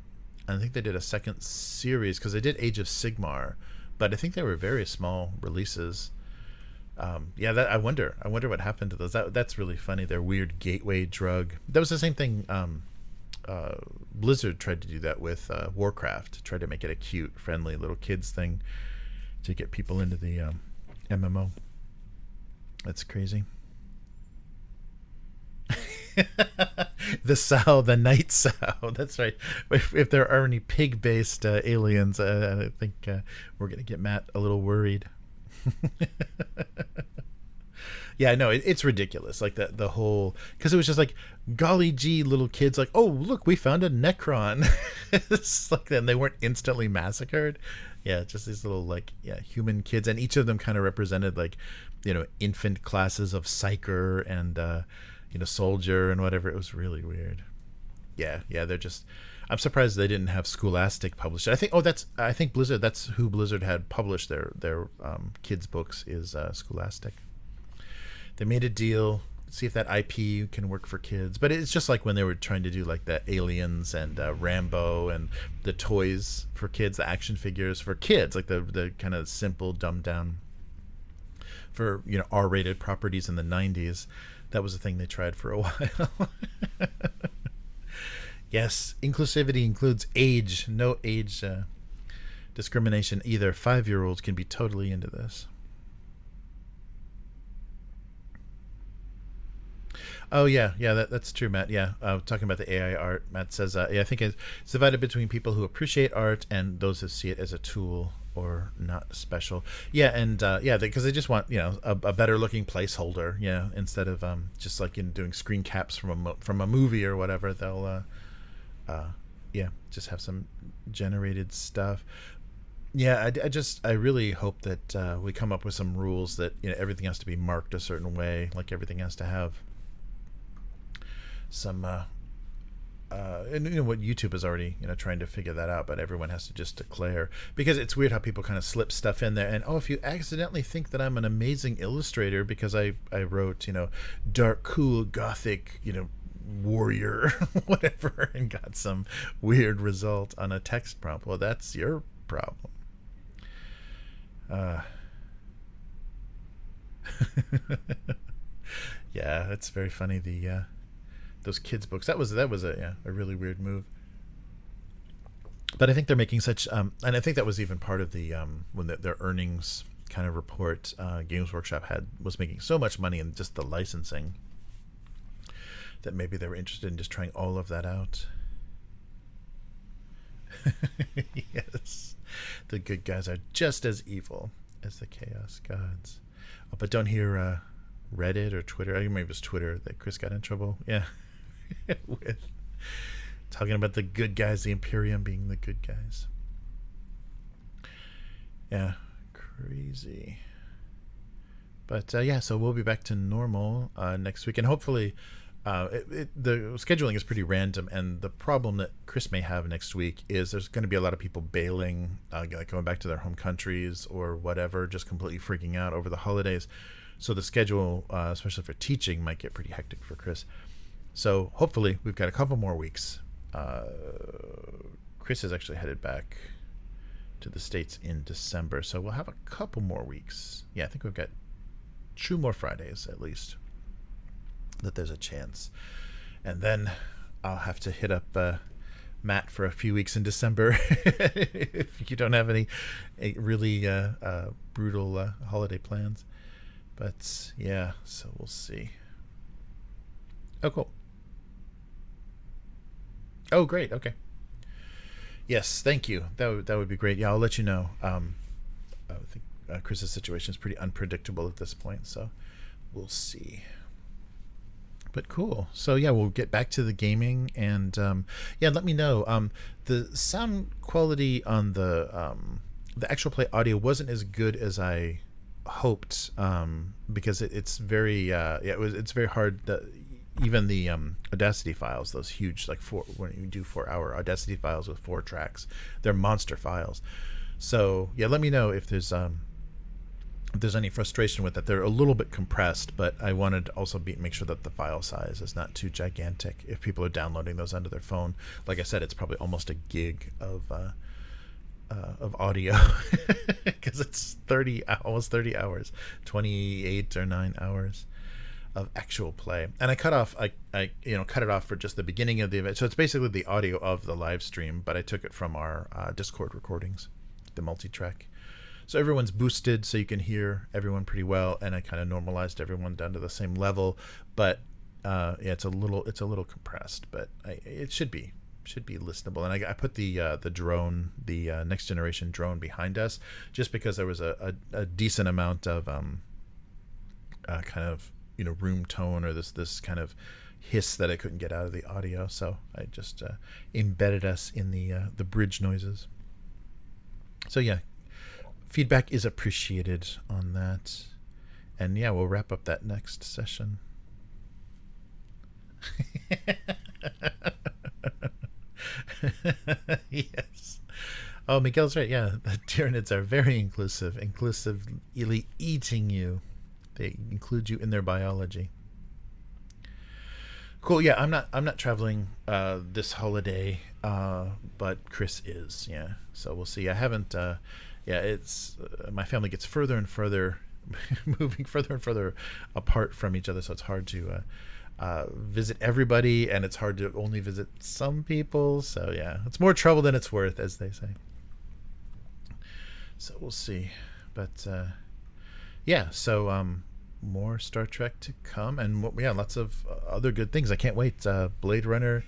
I think they did a second series because they did Age of Sigmar, but I think they were very small releases. I wonder what happened to those. That's really funny. Their weird gateway drug. That was the same thing. Blizzard tried to do that with Warcraft. Tried to make it a cute, friendly little kids thing to get people into the MMO. That's crazy. The night sow. That's right. If there are any pig-based aliens, I think we're gonna get Matt a little worried. Yeah, no, it's ridiculous. Like the whole, because it was just like, golly gee, little kids, like, oh look, we found a Necron. It's like, then they weren't instantly massacred. Yeah, just these little like human kids, and each of them kind of represented like infant classes of psyker and soldier and whatever. It was really weird. Yeah, they're just. I'm surprised they didn't have Scholastic publish it. I think Blizzard. That's who Blizzard had published their kids books is Scholastic. They made a deal, see if that IP can work for kids. But it's just like when they were trying to do like the Aliens and Rambo and the toys for kids, the action figures for kids, like the kind of simple, dumbed down for R-rated properties in the 90s. That was a thing they tried for a while. Yes, inclusivity includes age. No age discrimination either. 5-year-olds can be totally into this. Oh yeah, that's true, Matt. Yeah, talking about the AI art, Matt says, I think it's divided between people who appreciate art and those who see it as a tool or not special. Yeah, and because they just want a better looking placeholder. Yeah, instead of just like doing screen caps from a movie or whatever, they'll just have some generated stuff. Yeah, I really hope that we come up with some rules that everything has to be marked a certain way, like everything has to have some and what YouTube is already trying to figure that out, but everyone has to just declare, because it's weird how people kind of slip stuff in there, and if you accidentally think that I'm an amazing illustrator because I wrote dark, cool, gothic warrior whatever and got some weird result on a text prompt, well, that's your problem. Yeah, that's very funny. The those kids books, that was a really weird move. But I think they're making such and I think that was even part of the when their earnings kind of report. Games Workshop was making so much money in just the licensing that maybe they were interested in just trying all of that out. Yes, the good guys are just as evil as the chaos gods. Oh, but don't hear Reddit or Twitter. I think maybe it was Twitter that Chris got in trouble. Yeah. With talking about the good guys, the Imperium being the good guys. Yeah, crazy. But so we'll be back to normal next week, and hopefully the scheduling is pretty random, and the problem that Chris may have next week is there's going to be a lot of people bailing, going back to their home countries or whatever, just completely freaking out over the holidays. So the schedule, especially for teaching, might get pretty hectic for Chris. So hopefully we've got a couple more weeks. Chris is actually headed back to the States in December, so we'll have a couple more weeks. Yeah, I think we've got 2 more Fridays at least that there's a chance. And then I'll have to hit up Matt for a few weeks in December if you don't have any really brutal holiday plans. But yeah, so we'll see. Oh, cool. Oh, great. Okay. Yes, thank you. That would be great. Yeah, I'll let you know. I think Chris's situation is pretty unpredictable at this point, so we'll see. But cool. So yeah, we'll get back to the gaming, and yeah, let me know. The sound quality on the actual play audio wasn't as good as I hoped, because it's very it's very hard. Even the Audacity files, those huge, like when you do 4-hour Audacity files with 4 tracks, they're monster files. So yeah, let me know if there's any frustration with that. They're a little bit compressed, but I wanted to also make sure that the file size is not too gigantic if people are downloading those onto their phone. Like I said, it's probably almost a gig of audio because it's almost 30 hours, 28 or 9 hours of actual play. And I cut it off for just the beginning of the event. So it's basically the audio of the live stream, but I took it from our Discord recordings, the multi-track. So everyone's boosted so you can hear everyone pretty well, and I kind of normalized everyone down to the same level. But yeah, it's a little compressed, but it should be listenable. And I put the drone, the next generation drone behind us, just because there was a decent amount of kind of room tone, or this kind of hiss that I couldn't get out of the audio. So I just embedded us in the bridge noises. So yeah, feedback is appreciated on that. And yeah, we'll wrap up that next session. Yes. Oh, Miguel's right. Yeah, the Tyranids are very inclusively eating you. They include you in their biology. Cool. Yeah, I'm not traveling this holiday, but Chris is. Yeah, so we'll see. I haven't. Yeah, it's my family gets further and further, moving further and further apart from each other, so it's hard to visit everybody, and it's hard to only visit some people. So yeah, it's more trouble than it's worth, as they say. So we'll see. But yeah, so more Star Trek to come, and yeah, lots of other good things. I can't wait. Blade Runner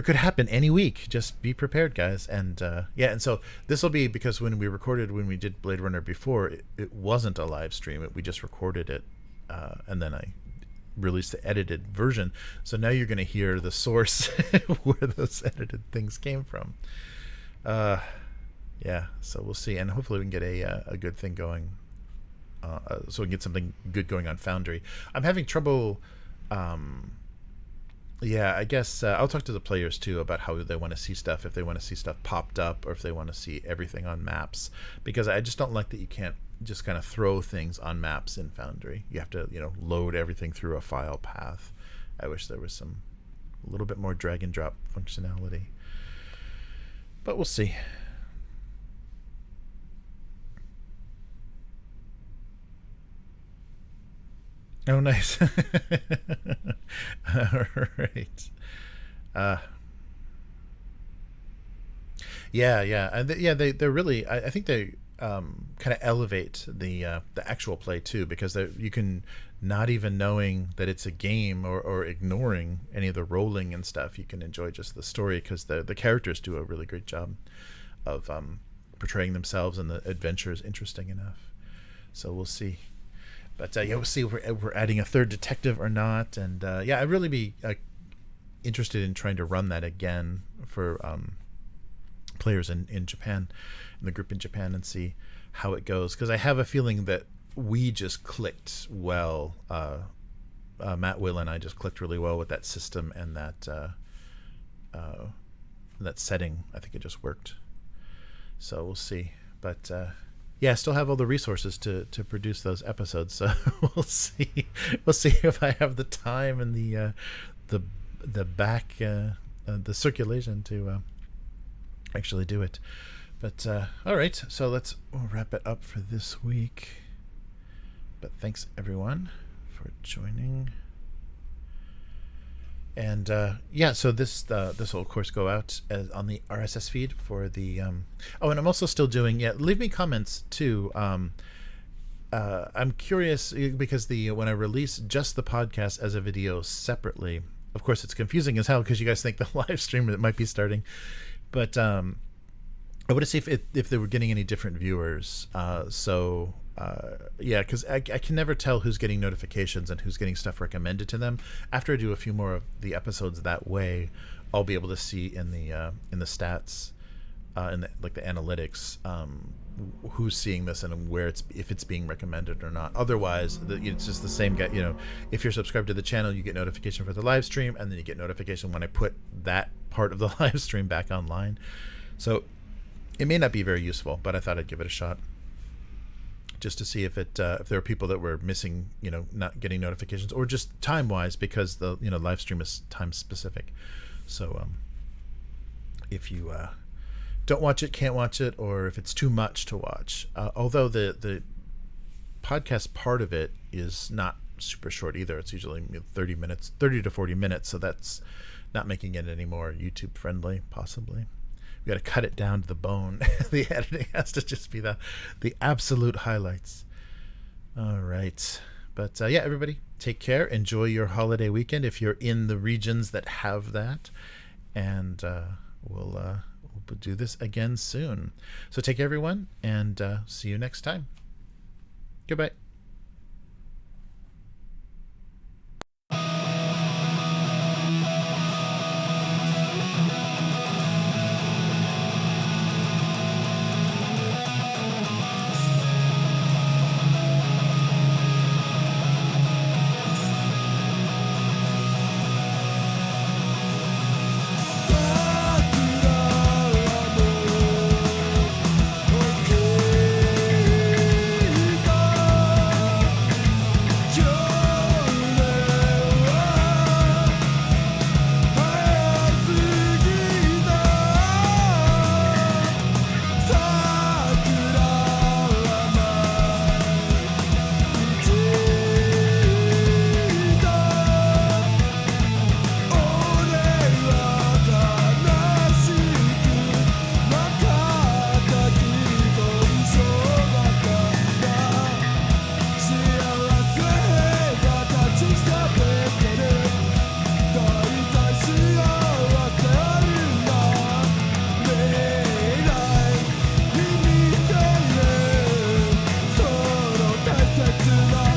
could happen any week. Just be prepared, guys. And yeah, and so this will be, because when we did Blade Runner before, it wasn't a live stream. We just recorded it, and then I released the edited version. So now you're going to hear the source where those edited things came from. Yeah, so we'll see, and hopefully we can get a good thing going. So we can get something good going on Foundry. I'm having trouble. Yeah, I guess I'll talk to the players too about how they want to see stuff, if they want to see stuff popped up, or if they want to see everything on maps, because I just don't like that you can't just kind of throw things on maps in Foundry. You have to, load everything through a file path. I wish there was a little bit more drag and drop functionality, but we'll see. Oh, nice. All right. Yeah, and they're really. I think they kind of elevate the actual play too, because you can, not even knowing that it's a game, or ignoring any of the rolling and stuff, you can enjoy just the story, because the characters do a really great job of portraying themselves, and the adventure is interesting enough. So we'll see. But yeah, we'll see if we're adding a third detective or not. And yeah, I'd really be interested in trying to run that again for players in Japan, in the group in Japan, and see how it goes. Because I have a feeling that we just clicked well. Matt, Will, and I just clicked really well with that system and that setting. I think it just worked. So we'll see. But yeah, I still have all the resources to produce those episodes, so we'll see. We'll see if I have the time and the back the circulation to actually do it. But all right, so we'll wrap it up for this week. But thanks everyone for joining. And yeah, so this will of course go out on the RSS feed for the. Oh, and I'm also still doing. Yeah, leave me comments too. I'm curious because when I release just the podcast as a video separately, of course it's confusing as hell because you guys think the live stream it might be starting, but I want to see if they were getting any different viewers. Yeah, because I can never tell who's getting notifications and who's getting stuff recommended to them. After I do a few more of the episodes that way, I'll be able to see in the stats, in the analytics, who's seeing this and where if it's being recommended or not. Otherwise, it's just the same guy. If you're subscribed to the channel, you get notification for the live stream, and then you get notification when I put that part of the live stream back online. So it may not be very useful, but I thought I'd give it a shot, just to see if there are people that were missing, not getting notifications, or just time wise, because the live stream is time specific. So if you don't watch it, can't watch it, or if it's too much to watch, although the podcast part of it is not super short either. It's usually 30 to 40 minutes, so that's not making it any more YouTube friendly, possibly. We got to cut it down to the bone. The editing has to just be the absolute highlights. All right. But yeah, everybody, take care. Enjoy your holiday weekend if you're in the regions that have that. And we'll do this again soon. So take care, everyone, and see you next time. Goodbye.切な